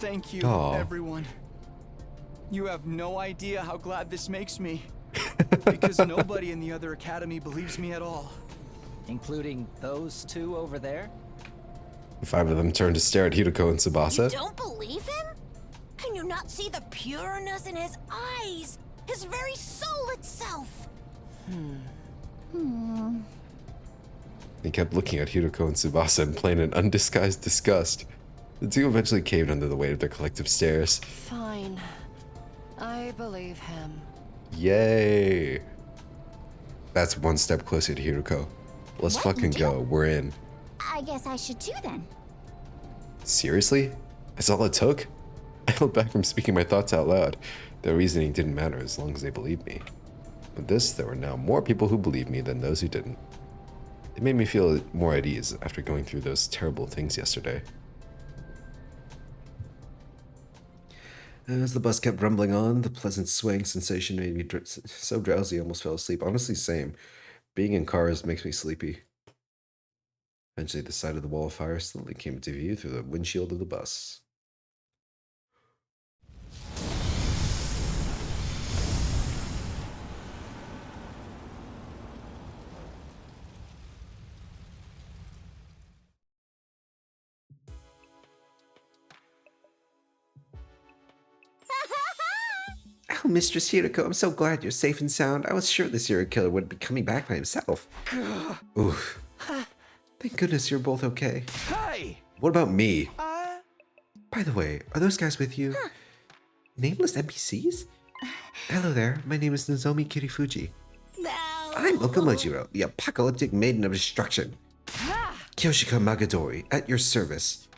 Thank you, Aw. everyone. You have no idea how glad this makes me. Because nobody in the other academy believes me at all. Including those 2 over there? 5 of them turned to stare at Hideko and You Tsubasa. don't believe him? Can you not see the pureness in his eyes? His very soul itself? They kept looking at Hideko and Tsubasa in plain and undisguised disgust. The 2 eventually caved under the weight of their collective stares. Fine. I believe him. Yay! That's one step closer to Hideko. Let's What? fucking go. We're in. I guess I should too then. Seriously? That's all it took? I held back from speaking my thoughts out loud. Their reasoning didn't matter as long as they believed me. With this, there were now more people who believed me than those who didn't. It made me feel more at ease after going through those terrible things yesterday. As the bus kept rumbling on, the pleasant swaying sensation made me so drowsy I almost fell asleep. Honestly, same. Being in cars makes me sleepy. Eventually, the side of the wall of fire slowly came into view through the windshield of the bus. Oh, Mistress Hideko, I'm so glad you're safe and sound. I was sure the serial killer would be coming back by himself. Oof. Thank goodness you're both okay. Hey! What about me? By the way, are those guys with you? Nameless NPCs? Hello there, my name is Nozomi Kirifuji. No. I'm Okomojiro, the apocalyptic maiden of destruction. Kyoshika Magadori, at your service.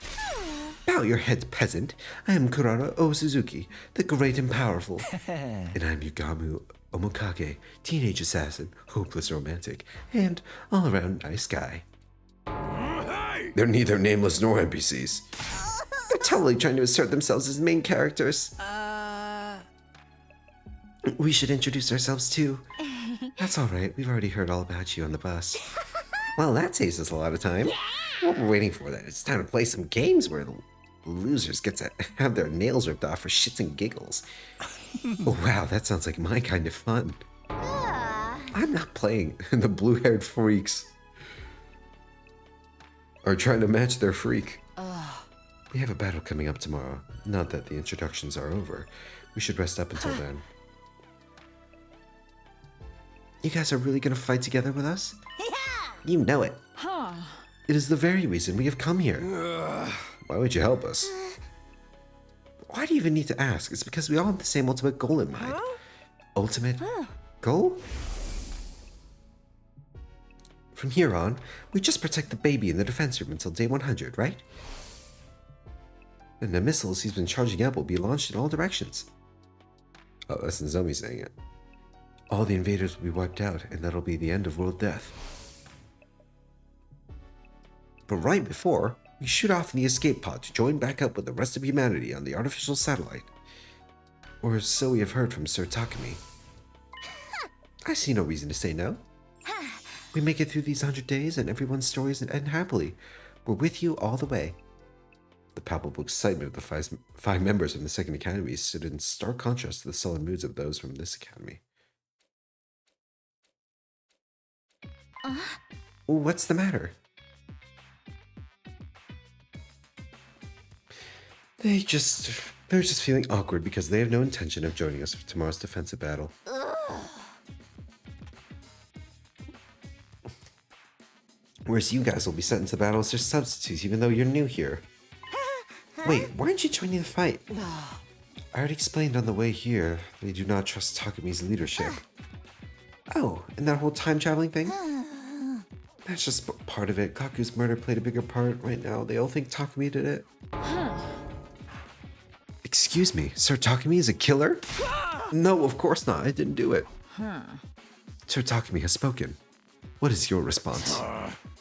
Bow your head, peasant. I am Kurara O Suzuki, the great and powerful. And I'm Yugamu Omokage, teenage assassin, hopeless romantic, and all-around nice guy. They're neither nameless nor NPCs. They're totally trying to assert themselves as main characters. We should introduce ourselves too. That's all right. We've already heard all about you on the bus. Well, that saves us a lot of time. What we're waiting for then? It's time to play some games where the losers get to have their nails ripped off for shits and giggles. Oh, wow, that sounds like my kind of fun. I'm not playing. The blue-haired freaks are trying to match their freak. We have a battle coming up tomorrow. Not that the introductions are over. We should rest up until then. You guys are really gonna fight together with us? Yeah! You know it. Huh. It is the very reason we have come here. Why would you help us? Why do you even need to ask? It's because we all have the same ultimate goal in mind. Ultimate goal? From here on, we just protect the baby in the defense room until day 100, right? And the missiles he's been charging up will be launched in all directions. Oh, that's Nozomi saying it. All the invaders will be wiped out, and that'll be the end of world death. But right before, we shoot off in the escape pod to join back up with the rest of humanity on the artificial satellite. Or so we have heard from Sir Takumi. I see no reason to say no. We make it through these 100 days and everyone's stories end happily. We're with you all the way. The palpable excitement of the five members of the Second Academy stood in stark contrast to the sullen moods of those from this academy. What's the matter? They're just feeling awkward because they have no intention of joining us for tomorrow's defensive battle. Whereas you guys will be sent into battle as their substitutes even though you're new here. Wait, why aren't you joining the fight? I already explained on the way here, they do not trust Takumi's leadership. Oh, and that whole time traveling thing? That's just part of it. Kaku's murder played a bigger part. Right now, they all think Takumi did it. Excuse me, Sir Takumi is a killer? No, of course not. I didn't do it. Sir Takumi has spoken. What is your response?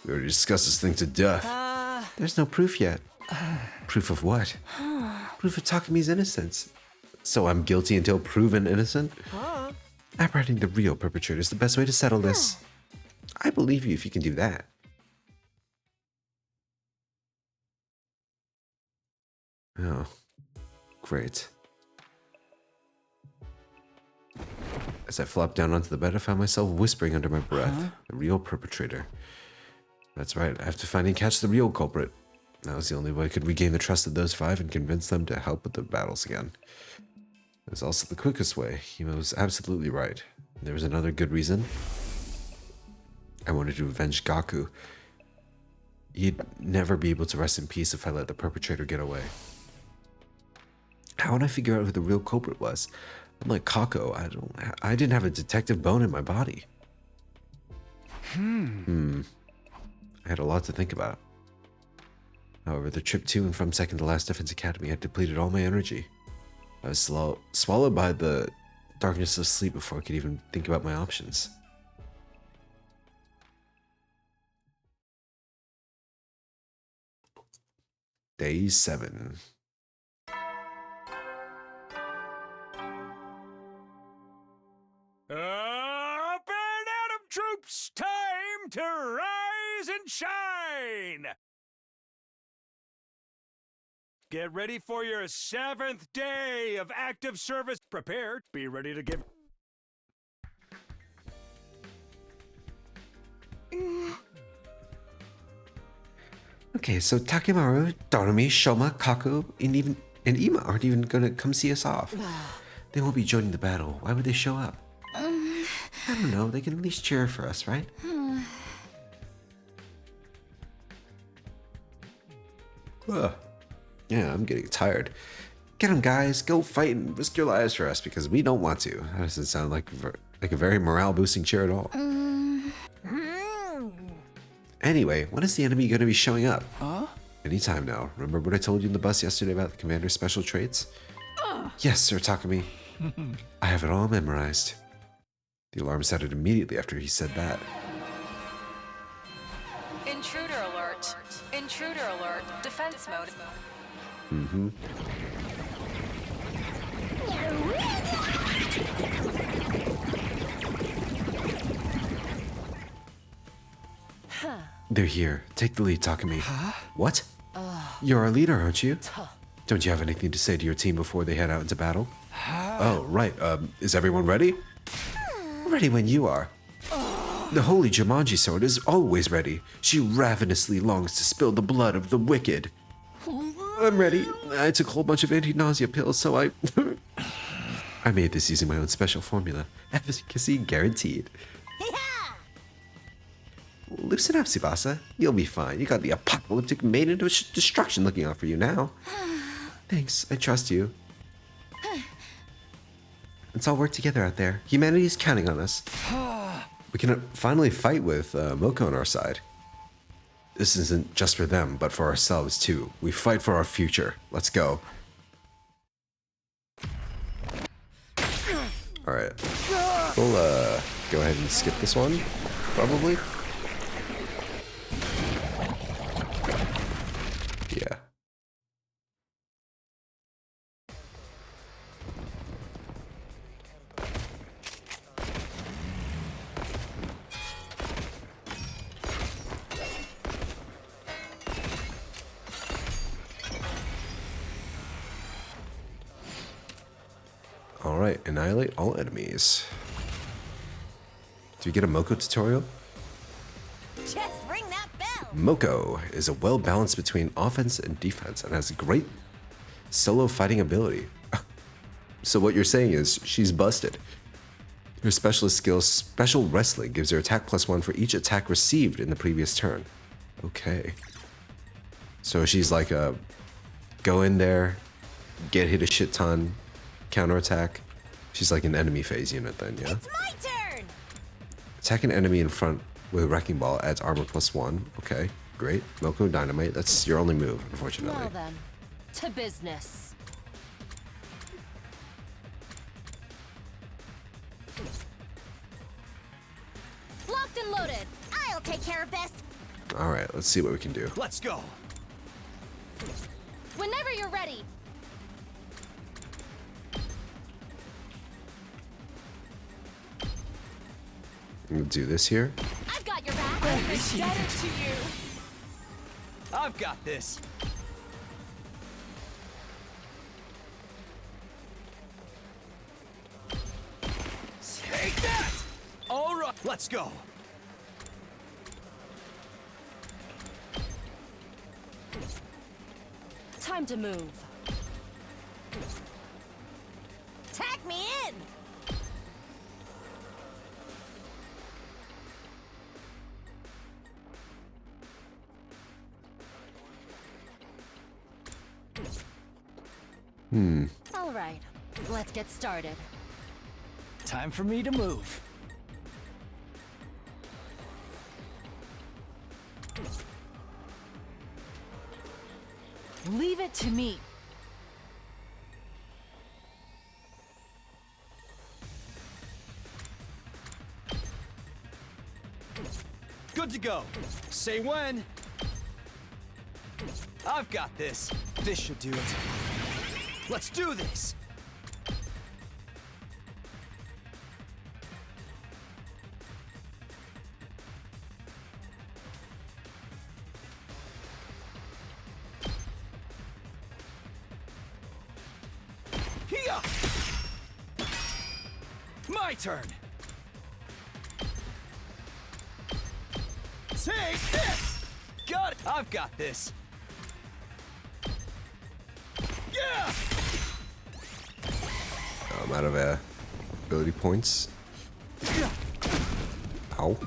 We already discussed this thing to death. There's no proof yet. Proof of what? Proof of Takumi's innocence. So I'm guilty until proven innocent? Apprehending the real perpetrator is the best way to settle this. I believe you if you can do that. Oh, great. As I flopped down onto the bed, I found myself whispering under my breath, the real perpetrator. That's right, I have to find and catch the real culprit. That was the only way I could regain the trust of those five and convince them to help with the battles again. It was also the quickest way. He was absolutely right. There was another good reason. I wanted to avenge Gaku. He'd never be able to rest in peace if I let the perpetrator get away. How would I figure out who the real culprit was? Unlike Kako, I didn't have a detective bone in my body. I had a lot to think about. However, the trip to and from second to last Defense Academy had depleted all my energy. I was swallowed by the darkness of sleep before I could even think about my options. Day 7. Up and Atom troops, time to rise and shine! Get ready for your 7th day of active service. Prepare, be ready to give... Okay, so Takemaru, Doremi, Shoma, Kaku, and Ima aren't even gonna come see us off. They won't be joining the battle. Why would they show up? I don't know, they can at least cheer for us, right? Yeah, I'm getting tired. Get them, guys. Go fight and risk your lives for us because we don't want to. That doesn't sound like a very morale-boosting cheer at all. Anyway, when is the enemy going to be showing up? Anytime now. Remember what I told you in the bus yesterday about the commander's special traits? Yes, Sir Takumi. I have it all memorized. The alarm sounded immediately after he said that. Intruder alert. Intruder alert. Defense mode. They're here. Take the lead, Takumi. What? You're our leader, aren't you? Don't you have anything to say to your team before they head out into battle? Oh, right. Is everyone ready? Ready when you are. The holy Jumanji sword is always ready. She ravenously longs to spill the blood of the wicked. I'm ready. I took a whole bunch of anti-nausea pills, so I made this using my own special formula. Efficacy guaranteed. Loosen up, Tsubasa. You'll be fine. You got the apocalyptic maiden of destruction looking out for you now. Thanks, I trust you. Let's all work together out there. Humanity's counting on us. We can finally fight with Moko on our side. This isn't just for them, but for ourselves too. We fight for our future. Let's go. Alright. We'll go ahead and skip this one, probably. Yeah. Alright, annihilate all enemies. Do you get a Moko tutorial? Just ring that bell. Moko is a well-balanced between offense and defense and has a great solo fighting ability. So what you're saying is she's busted. Her specialist skill, Special Wrestling, gives her attack +1 for each attack received in the previous turn. Okay. So she's like a go in there, get hit a shit ton, counterattack. She's like an enemy phase unit then, yeah? It's my turn. Attack an enemy in front with a Wrecking Ball adds armor +1. Okay, great. Moko Dynamite, that's your only move, unfortunately. Well then, to business. Locked and loaded. I'll take care of this. Alright, let's see what we can do. Let's go. Whenever you're ready. I'm gonna do this here. I've got your back. Indebted to you. I've got this. Take that! All right, let's go. Time to move. Tag me in. All right, let's get started. Time for me to move. Leave it to me. Good to go. Say when. I've got this. This should do it. Let's do this. Diihaa! My turn. Take this! Got it! I've got this. Yeah! I'm out of ability points. Ow.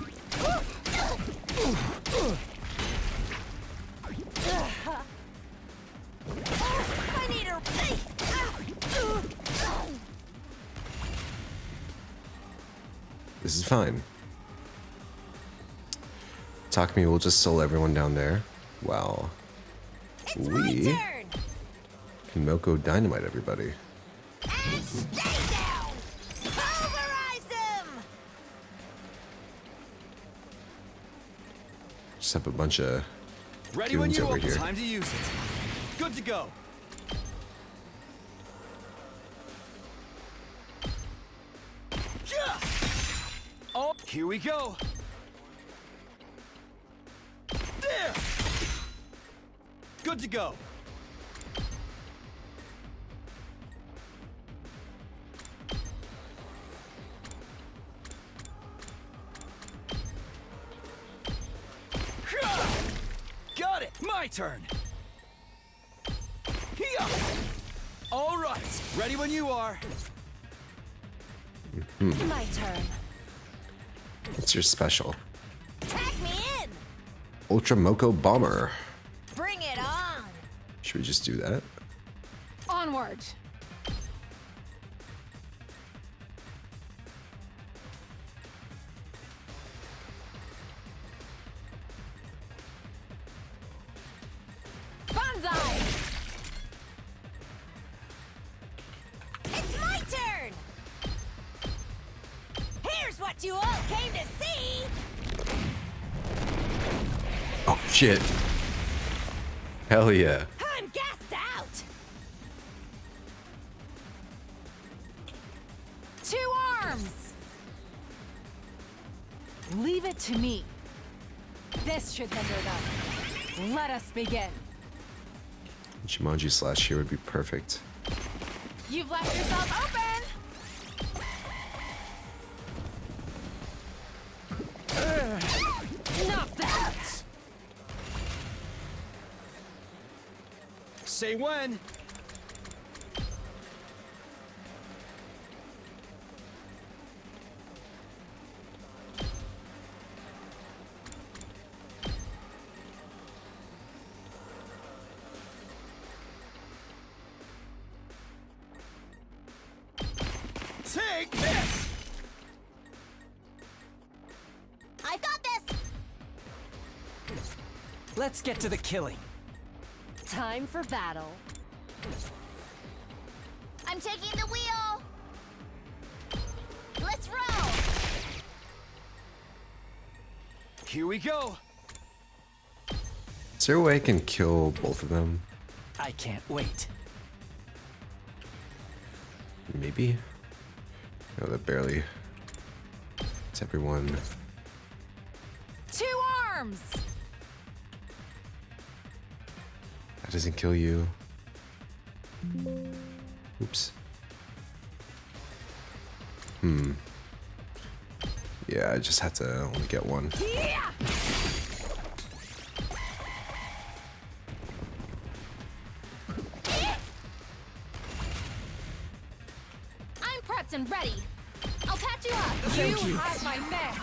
I need a. This is fine. Takumi will just soul everyone down there. Wow. It's my turn. Can Moko Dynamite everybody. And stay down. Pulverize them. Just have a bunch of Ready when goons you over are. here. Time to use it. Good to go. Yeah! Oh, here we go. There! Good to go. Got it! My turn! Diihaa! All right, ready when you are. My turn. What's your special? Tag me in. Ultra Moko Bomber. Bring it on! Should we just do that? Onward. Banzai! It's my turn! Here's what you all came to see! Oh shit. Hell yeah. I'm gassed out! 2 arms! Leave it to me. This should hinder them. Let us begin. Jumanji slash here would be perfect. You've left yourself open! Not that! Say when. Take this! I've got this! Let's get to the killing. Time for battle. I'm taking the wheel. Let's roll. Here we go. Is there a way I can kill both of them? I can't wait. Maybe? No, that barely. It's everyone. 2 arms! That doesn't kill you. Oops. Yeah, I just had to only get one. Yeah! I'm prepped and ready. I'll patch you up. Thank you. have my mix.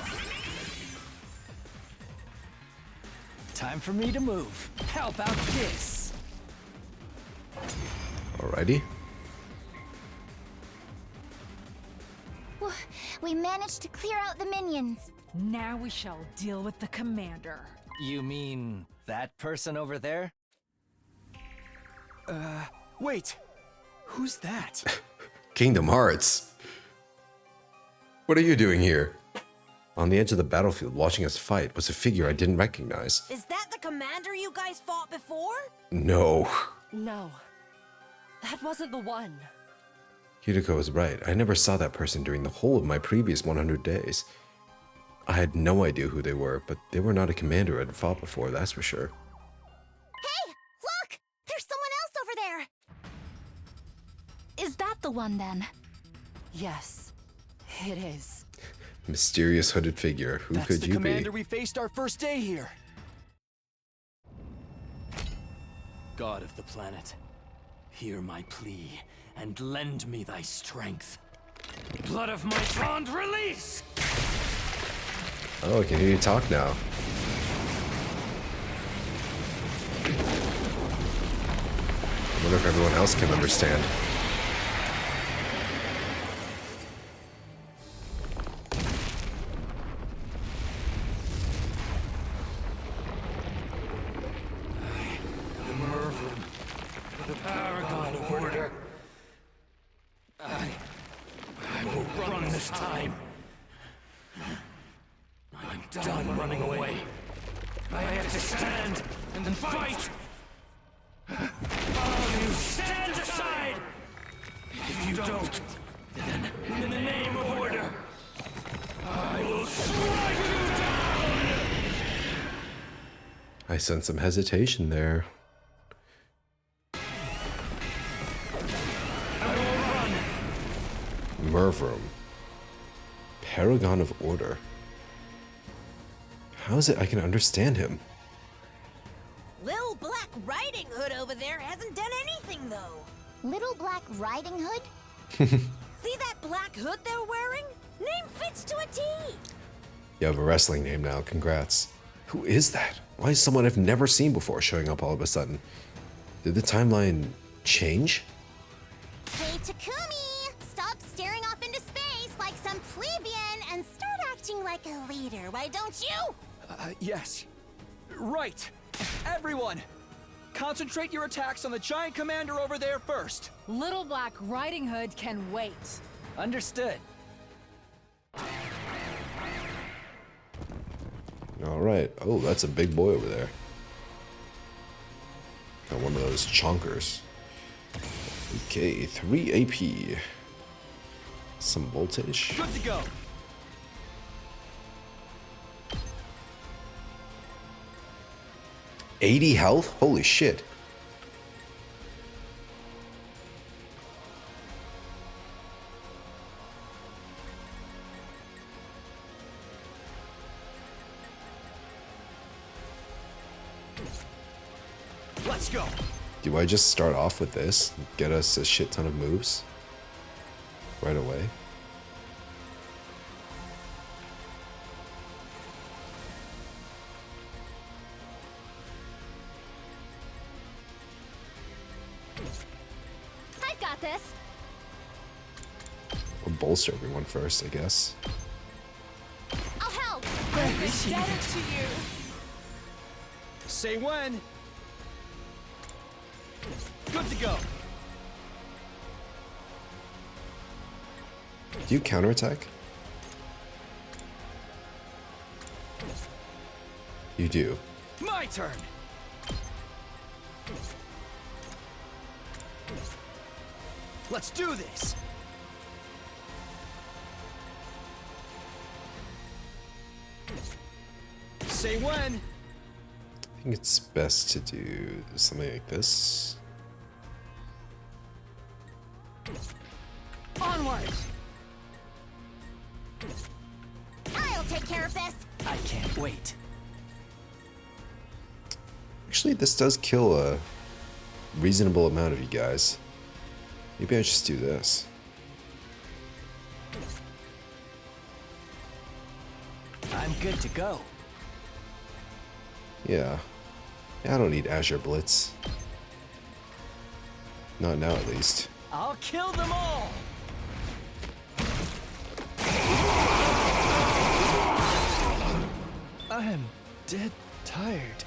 Time for me to move. How about this? Alrighty. We managed to clear out the minions. Now we shall deal with the commander. You mean that person over there? Wait. Who's that? Kingdom Hearts. What are you doing here? On the edge of the battlefield, watching us fight, was a figure I didn't recognize. Is that the commander you guys fought before? No. No. That wasn't the one. Hideko was right. I never saw that person during the whole of my previous 100 days. I had no idea who they were, but they were not a commander I'd fought before, that's for sure. Hey! Look! There's someone else over there! Is that the one then? Yes, it is. Mysterious hooded figure. Who That's could the you commander be? we faced our first day here. God of the planet, hear my plea and lend me thy strength. Blood of my bond, release! Oh, I can hear you talk now. I wonder if everyone else can understand. The paragon of order. I will run this time. I'm done running away. I have to stand and then fight. All you stand aside. If you don't, then in the name of order, I will strike you down. I sense some hesitation there. Mervrum. Paragon of Order. How is it I can understand him? Lil Black Riding Hood over there hasn't done anything, though. Little Black Riding Hood? See that black hood they're wearing? Name fits to a T. You have a wrestling name now, congrats. Who is that? Why is someone I've never seen before showing up all of a sudden? Did the timeline change? Hey, Takumi! Stop staring off into space like some plebeian and start acting like a leader, why don't you? Yes. Right. Everyone, concentrate your attacks on the giant commander over there first. Little Black Riding Hood can wait. Understood. All right. Oh, that's a big boy over there. Got one of those chonkers. Okay, 3 AP. Some voltage. Good to go. $80 health? Holy shit. Let's go. Do I just start off with this? Get us a shit ton of moves? Right away? I've got this. Or bolster everyone first, I guess. I'll help. Say when. Good to go. Do you counterattack? You do. My turn. Let's do this. Say when. I think it's best to do something like this. Onward. I'll take care of this. I can't wait. Actually, this does kill a reasonable amount of you guys. Maybe I just do this. I'm good to go. Yeah. I don't need Azure Blitz. Not now, at least. I'll kill them all. I am dead tired.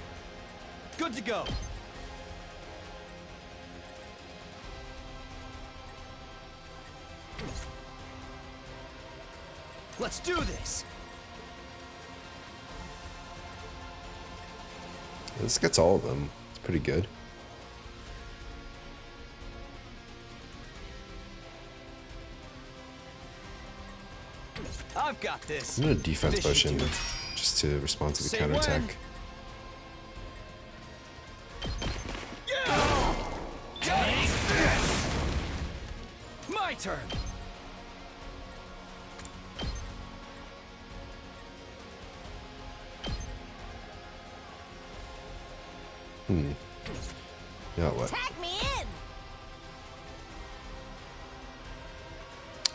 Good to go. Let's do this. This gets all of them. It's pretty good. I've got this. I'm gonna defense This should potion do it. just to respond to the Say counterattack. when. My turn. Now what? Tag me in.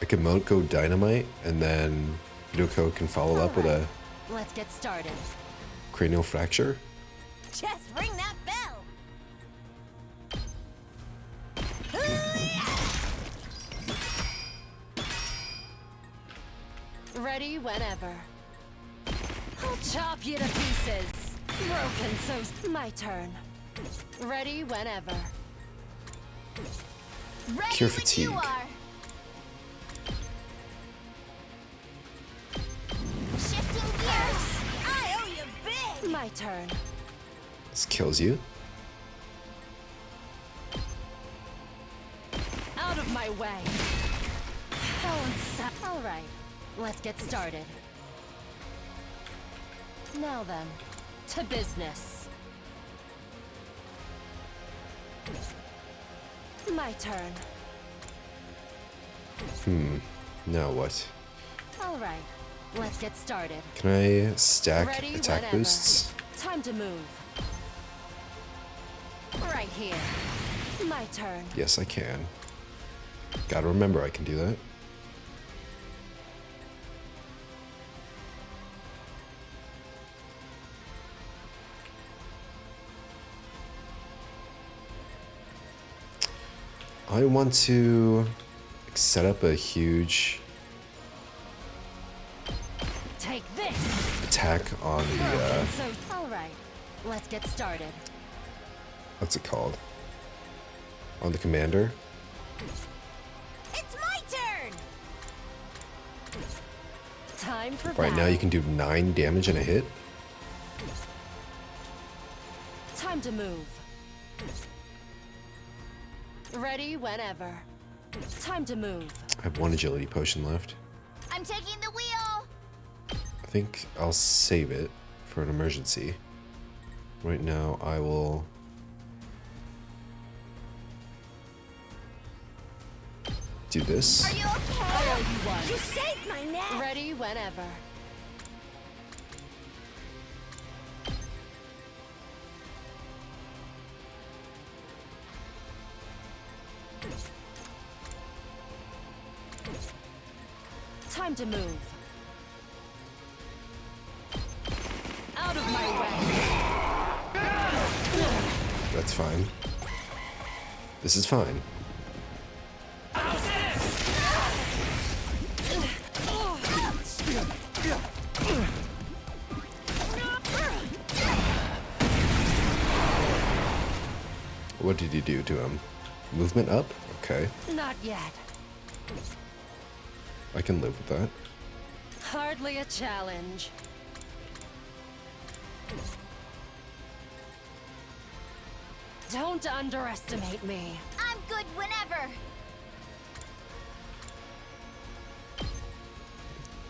I can Moko Dynamite, and then Hidoko can follow up with a Let's get started. cranial fracture. Just ring that bell. Ready whenever. I'll chop you to pieces. Broken so... My turn. Ready whenever. Ready Cure when fatigue. you are. Shifting gears. I owe you big. My turn. This kills you. Out of my way. All right, let's get started. Now then, to business. My turn. Now what? All right, let's get started. Can I stack Ready attack whenever. boosts? Time to move. Right here. My turn. Yes, I can. Gotta remember I can do that. I want to set up a huge Take this. attack on the, All right, let's get started. what's it called? On the commander. It's my turn! Time for Right now you can do 9 damage in a hit. Time to move. Ready whenever. Time to move. I have 1 agility potion left. I'm taking the wheel! I think I'll save it for an emergency. Right now I will do this. Are you okay? You saved my neck! Ready whenever. Time to move. Out of my way. That's fine. This is fine. What did you do to him? Movement up? Okay. Not yet. I can live with that. Hardly a challenge. Don't underestimate me. I'm good whenever!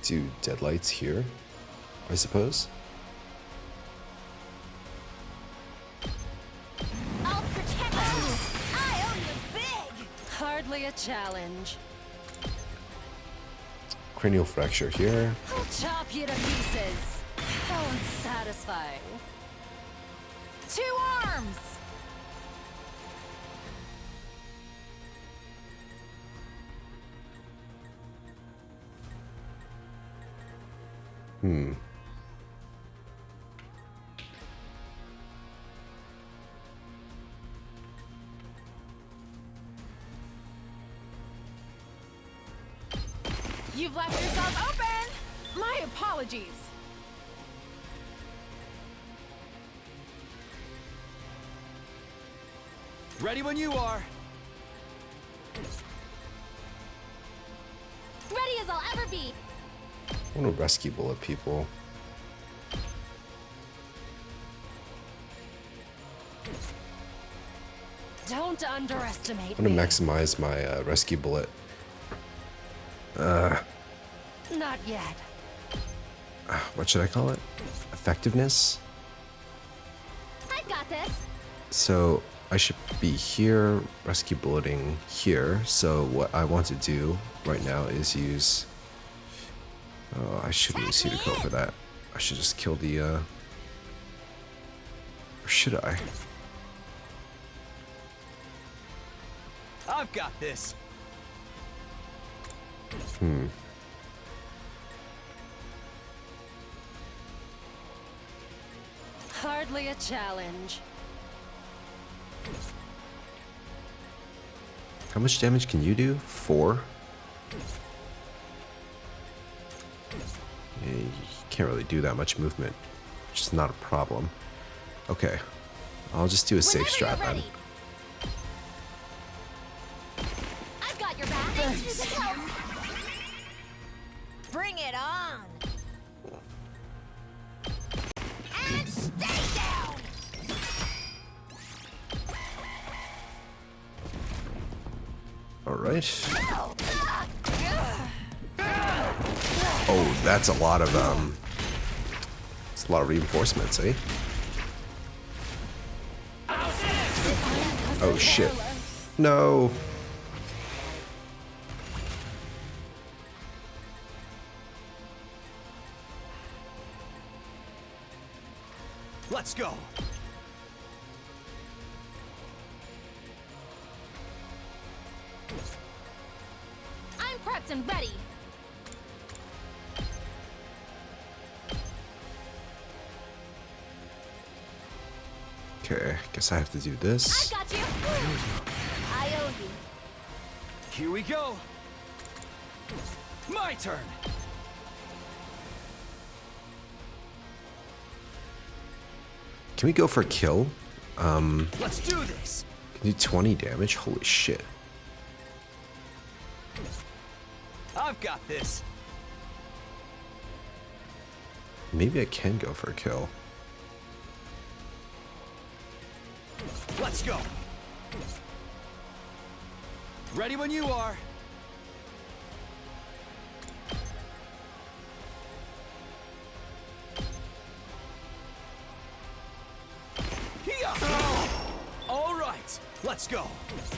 Do deadlights here, I suppose? I'll protect you! I own you big! Hardly a challenge. Cranial fracture here. I'll chop you to pieces. How unsatisfying. 2 arms! You've left yourself open! My apologies. Ready when you are. Ready as I'll ever be! I want to rescue bullet people. Don't underestimate I want me. to maximize my rescue bullet. Not yet. What should I call it? Effectiveness? I've got this! So I should be here, rescue bulleting here. So what I want to do right now is use... Oh, I shouldn't use Sudoko for that. I should just kill the... Or should I? I've got this. Hardly a challenge. How much damage can you do? 4? Yeah, you can't really do that much movement, which is not a problem. Okay, I'll just do a safe strat then. I've got your back! Thanks for the help! Bring it on! And stay down! All right. Oh, that's a lot of it's a lot of reinforcements, eh? Oh shit! No. Let's go. I'm prepped and ready. Okay, guess I have to do this. I got you! I owe you. Here we go. My turn. Can we go for a kill? Let's do this. Can do 20 damage? Holy shit. I've got this. Maybe I can go for a kill. Let's go. Ready when you are. Diihaa! All right, let's go.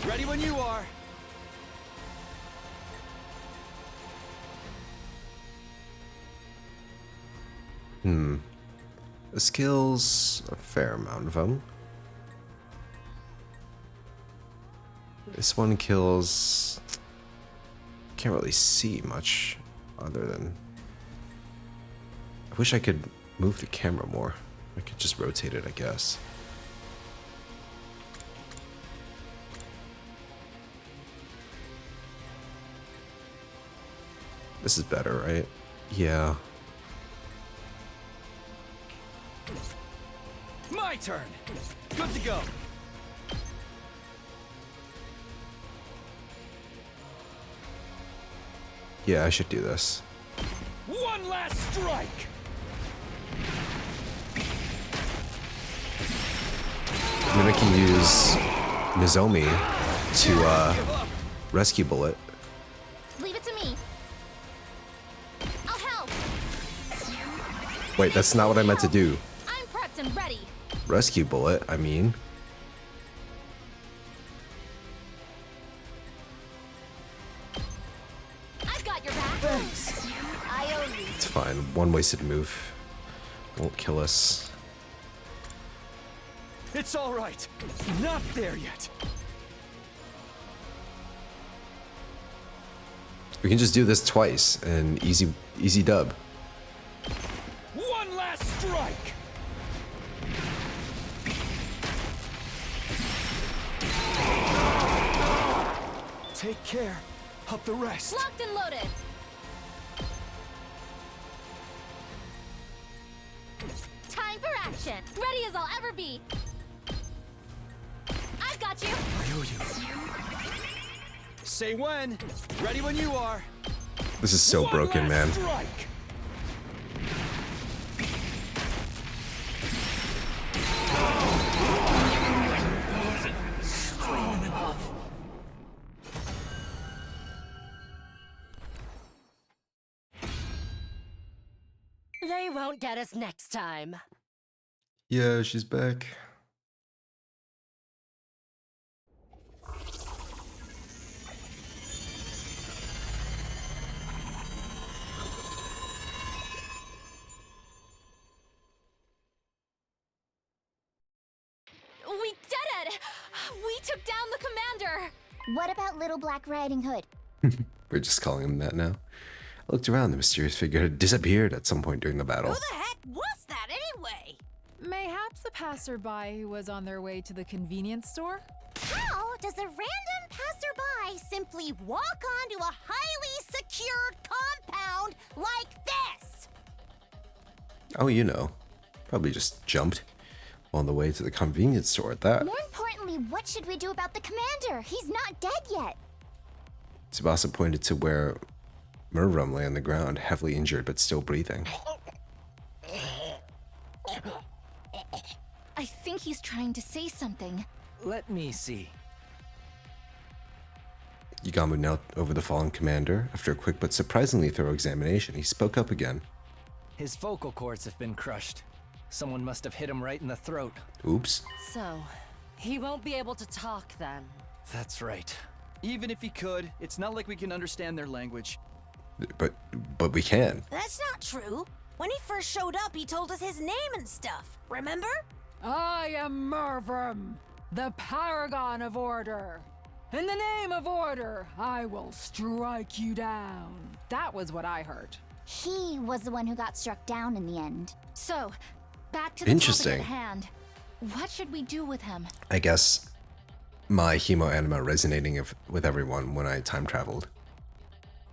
Ready when you are. The skills, a fair amount of them. This one kills... Can't really see much other than... I wish I could move the camera more. I could just rotate it, I guess. This is better, right? Yeah. My turn. Good to go. Yeah, I should do this. One last strike! And then I can use Nozomi to rescue Bullet. Leave it to me. I'll help. Wait, that's not what I meant to do. I'm prepped and ready. Rescue Bullet, I mean. I've got your back. Thanks. I owe you. It's fine. One wasted move won't kill us. It's all right. Not there yet. We can just do this twice and easy dub. One last strike! Take care of the rest. Locked and loaded. Time for action. Ready as I'll ever be. I've got you. I owe you. Say when. Ready when you are. This is so broken, man. Strike! They won't get us next time. Yeah, she's back. We did it! We took down the commander! What about Little Black Riding Hood? We're just calling him that now. I looked around. The mysterious figure had disappeared at some point during the battle. Who the heck was that anyway? Mayhaps a passerby who was on their way to the convenience store? How does a random passerby simply walk onto a highly secured compound like this? Oh, you know. Probably just jumped on the way to the convenience store at that. More importantly, what should we do about the commander? He's not dead yet. Tsubasa pointed to where Murrum lay on the ground, heavily injured but still breathing. I think he's trying to say something. Let me see. Yugamu knelt over the fallen commander. After a quick but surprisingly thorough examination, he spoke up again. His vocal cords have been crushed. Someone must have hit him right in the throat. Oops. So, he won't be able to talk then. That's right. Even if he could, it's not like we can understand their language. But we can. That's not true. When he first showed up, he told us his name and stuff. Remember? I am Mervum, the paragon of order. In the name of order, I will strike you down. That was what I heard. He was the one who got struck down in the end. So, back to the Interesting. topic at hand. What should we do with him? I guess my hemo anima resonating with everyone when I time traveled.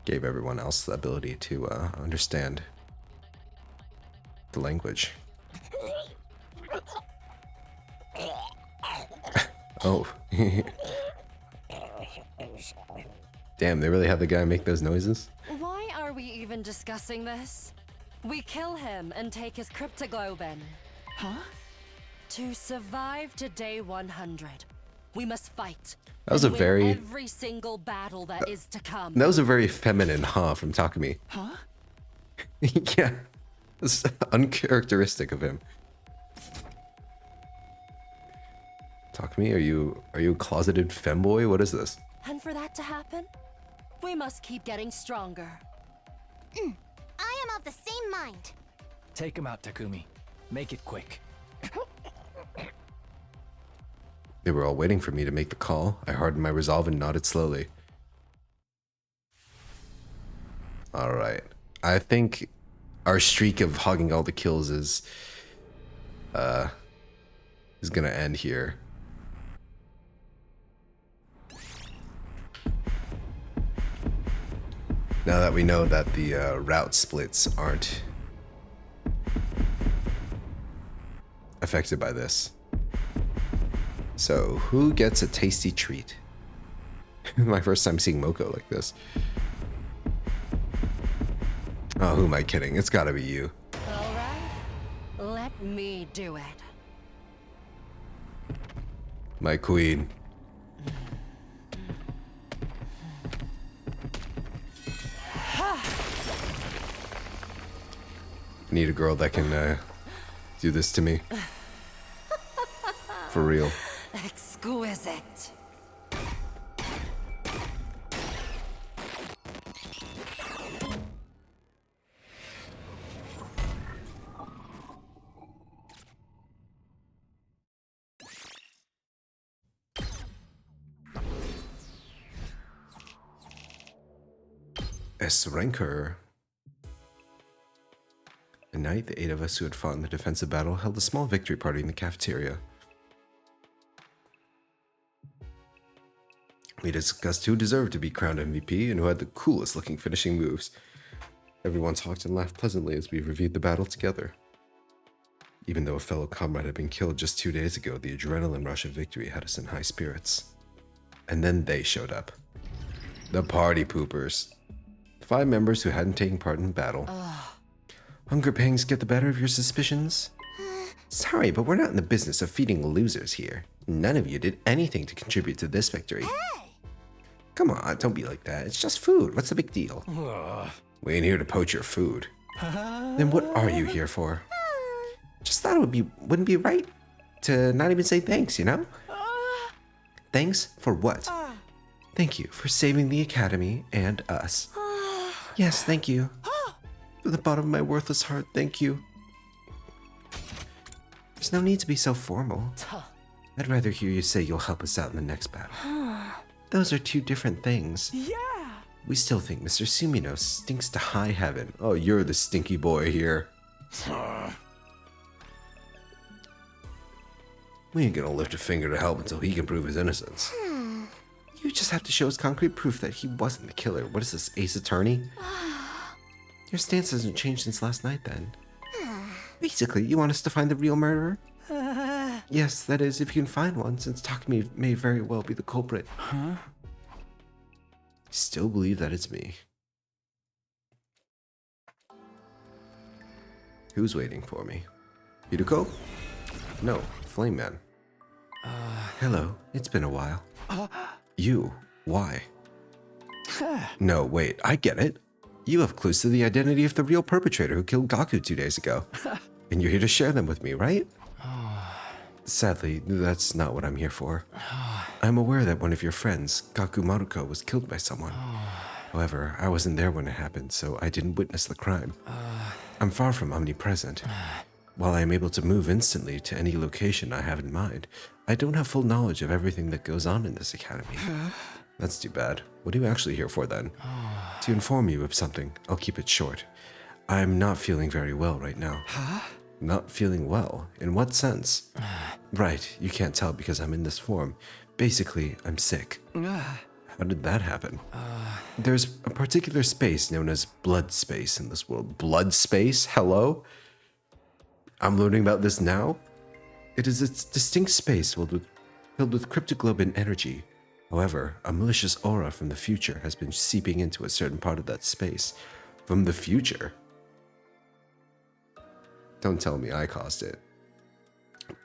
Gave everyone else the ability to understand the language. Oh. Damn, they really have the guy make those noises? Why are we even discussing this? We kill him and take his cryptoglobin. Huh? To survive to day 100, we must fight. That was and a win very... every single battle that is to come. That was a very feminine huh from Takumi. Huh? Yeah. It's uncharacteristic of him. Takumi, are you a closeted femboy? What is this? And for that to happen, we must keep getting stronger. I am of the same mind. Take him out, Takumi. Make it quick. They were all waiting for me to make the call. I hardened my resolve and nodded slowly. Alright. I think our streak of hogging all the kills is gonna end here. Now that we know that the route splits aren't affected by this. So, who gets a tasty treat? My first time seeing Moko like this. Oh, who am I kidding? It's gotta be you. All right, let me do it. My queen. Need a girl that can do this to me. For real. Exquisite. S. Rancor. At night, the 8 of us who had fought in the defensive battle held a small victory party in the cafeteria. We discussed who deserved to be crowned MVP and who had the coolest looking finishing moves. Everyone talked and laughed pleasantly as we reviewed the battle together. Even though a fellow comrade had been killed just 2 days ago, the adrenaline rush of victory had us in high spirits. And then they showed up. The party poopers. 5 members who hadn't taken part in battle. Hunger pangs get the better of your suspicions? Sorry, but we're not in the business of feeding losers here. None of you did anything to contribute to this victory. Come on, don't be like that. It's just food. What's the big deal? We ain't here to poach your food. Then what are you here for? Just thought it wouldn't be right to not even say thanks, you know? Thanks for what? Thank you for saving the Academy and us. Yes, thank you. From the bottom of my worthless heart, thank you. There's no need to be so formal. I'd rather hear you say you'll help us out in the next battle. Those are 2 different things. Yeah! We still think Mr. Sumino stinks to high heaven. Oh, you're the stinky boy here. We ain't gonna lift a finger to help until he can prove his innocence. You just have to show us concrete proof that he wasn't the killer. What is this, Ace Attorney? Your stance hasn't changed since last night, then. Basically, you want us to find the real murderer? Yes, that is, if you can find one, since Takumi may very well be the culprit. Huh? Still believe that it's me. Who's waiting for me? Hiruko? No, Flame Man. Hello, it's been a while. You? Why? No, wait, I get it. You have clues to the identity of the real perpetrator who killed Gaku 2 days ago. And you're here to share them with me, right? Sadly, that's not what I'm here for. I'm aware that one of your friends, Gaku Maruko, was killed by someone. However, I wasn't there when it happened, so I didn't witness the crime. I'm far from omnipresent. While I am able to move instantly to any location I have in mind, I don't have full knowledge of everything that goes on in this academy. That's too bad. What are you actually here for then? To inform you of something. I'll keep it short. I'm not feeling very well right now. Huh? Not feeling well? In what sense? Right, you can't tell because I'm in this form. Basically, I'm sick. Ah, How did that happen? There's a particular space known as blood space in this world. Blood space? Hello? I'm learning about this now? It is a distinct space filled with cryptoglobin energy. However, a malicious aura from the future has been seeping into a certain part of that space. From the future? Don't tell me I caused it.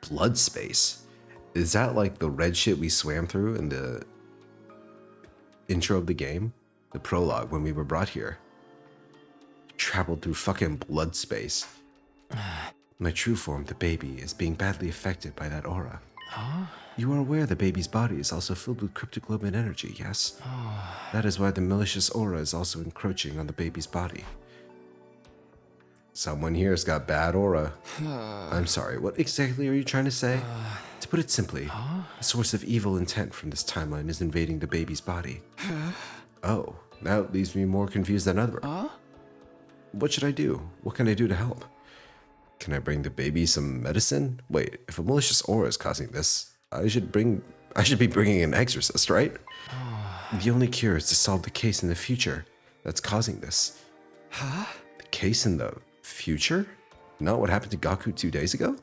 Blood space? Is that like the red shit we swam through in the intro of the game? The prologue when we were brought here? Traveled through fucking blood space. My true form, the baby, is being badly affected by that aura. Huh? You are aware the baby's body is also filled with cryptoglobin energy, yes? That is why the malicious aura is also encroaching on the baby's body. Someone here's got bad aura. I'm sorry, what exactly are you trying to say? To put it simply, a source of evil intent from this timeline is invading the baby's body. Oh, that leaves me more confused than ever. What should I do? What can I do to help? Can I bring the baby some medicine? Wait, if a malicious aura is causing this, I should be bringing an exorcist, right? The only cure is to solve the case in the future that's causing this. huh? The case in the future? Not what happened to Gaku 2 days ago?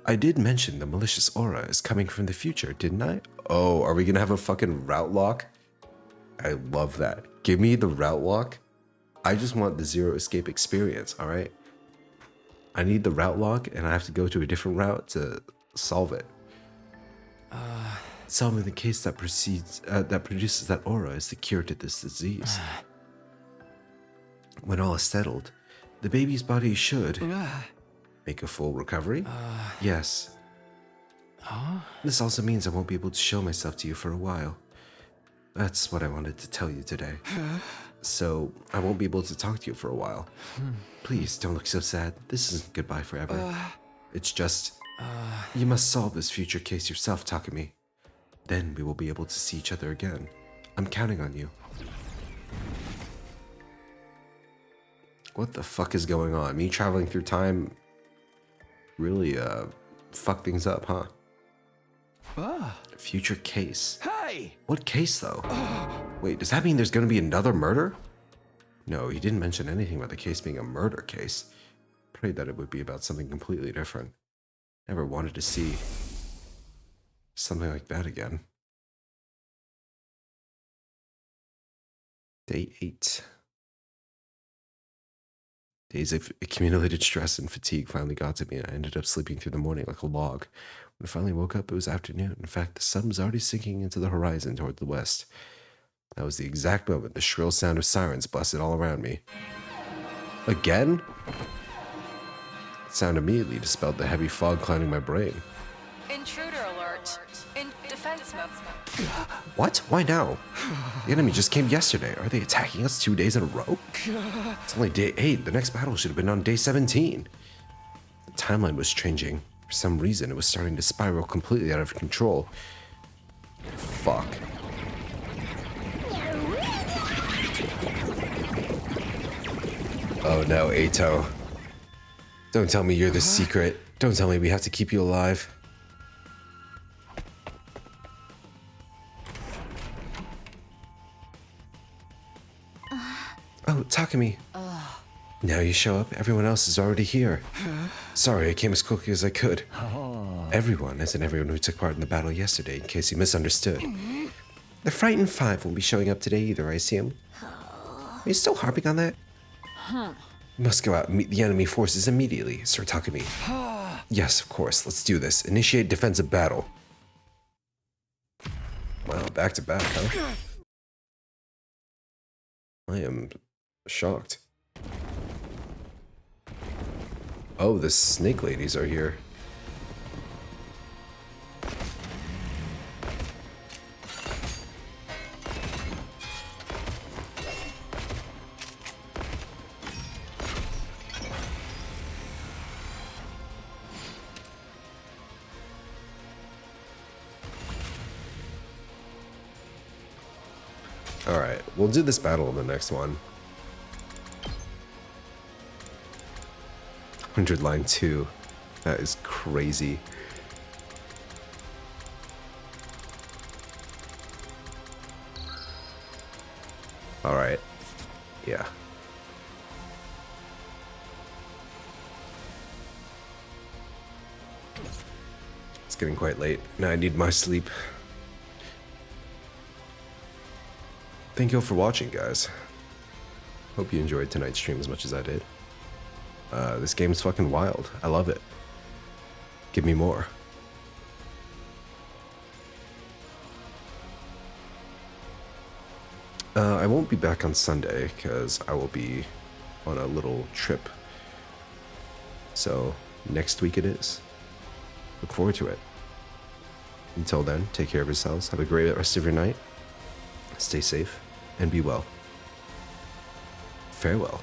I did mention the malicious aura is coming from the future, didn't I? Oh, are we gonna have a fucking route lock? I love that. Give me the route lock. I just want the zero escape experience, alright? I need the route lock and I have to go to a different route to solve it. Solving the case that produces that aura is the cure to this disease. When all is settled, the baby's body should make a full recovery. Yes. This also means I won't be able to show myself to you for a while. That's what I wanted to tell you today. So, I won't be able to talk to you for a while. Please, don't look so sad. This isn't goodbye forever. It's just, you must solve this future case yourself, Takumi. Then we will be able to see each other again. I'm counting on you. What the fuck is going on? Me traveling through time really, fuck things up, huh? Future case. Hey! What case, though? Wait, does that mean there's gonna be another murder? No, he didn't mention anything about the case being a murder case. Prayed that it would be about something completely different. Never wanted to see something like that again. Day 8. Days of accumulated stress and fatigue finally got to me, and I ended up sleeping through the morning like a log. When I finally woke up, it was afternoon. In fact, the sun was already sinking into the horizon toward the west. That was the exact moment the shrill sound of sirens blasted all around me. Again? The sound immediately dispelled the heavy fog clouding my brain. Intruder alert. In defense mode. What? Why now? The enemy just came yesterday. Are they attacking us 2 days in a row? It's only day 8. The next battle should have been on day 17. The timeline was changing. For some reason, it was starting to spiral completely out of control. Fuck. Oh no, Ato. Don't tell me you're the secret. Don't tell me we have to keep you alive. Oh, Takumi. Now you show up. Everyone else is already here. Sorry, I came as quickly as I could. Everyone, as in everyone who took part in the battle yesterday, in case you misunderstood. The Frightened Five won't be showing up today either, I assume. Are you still harping on that? We must go out and meet the enemy forces immediately, Sir Takumi. Yes, of course. Let's do this. Initiate defensive battle. Wow, back to back, huh? I am shocked. Oh, the snake ladies are here. Alright, we'll do this battle in the next one. 100 line 2. That is crazy. Alright. Yeah. It's getting quite late, and I need my sleep. Thank you all for watching, guys. Hope you enjoyed tonight's stream as much as I did. This game's fucking wild. I love it. Give me more. I won't be back on Sunday because I will be on a little trip. So next week it is. Look forward to it. Until then, take care of yourselves. Have a great rest of your night. Stay safe and be well. Farewell.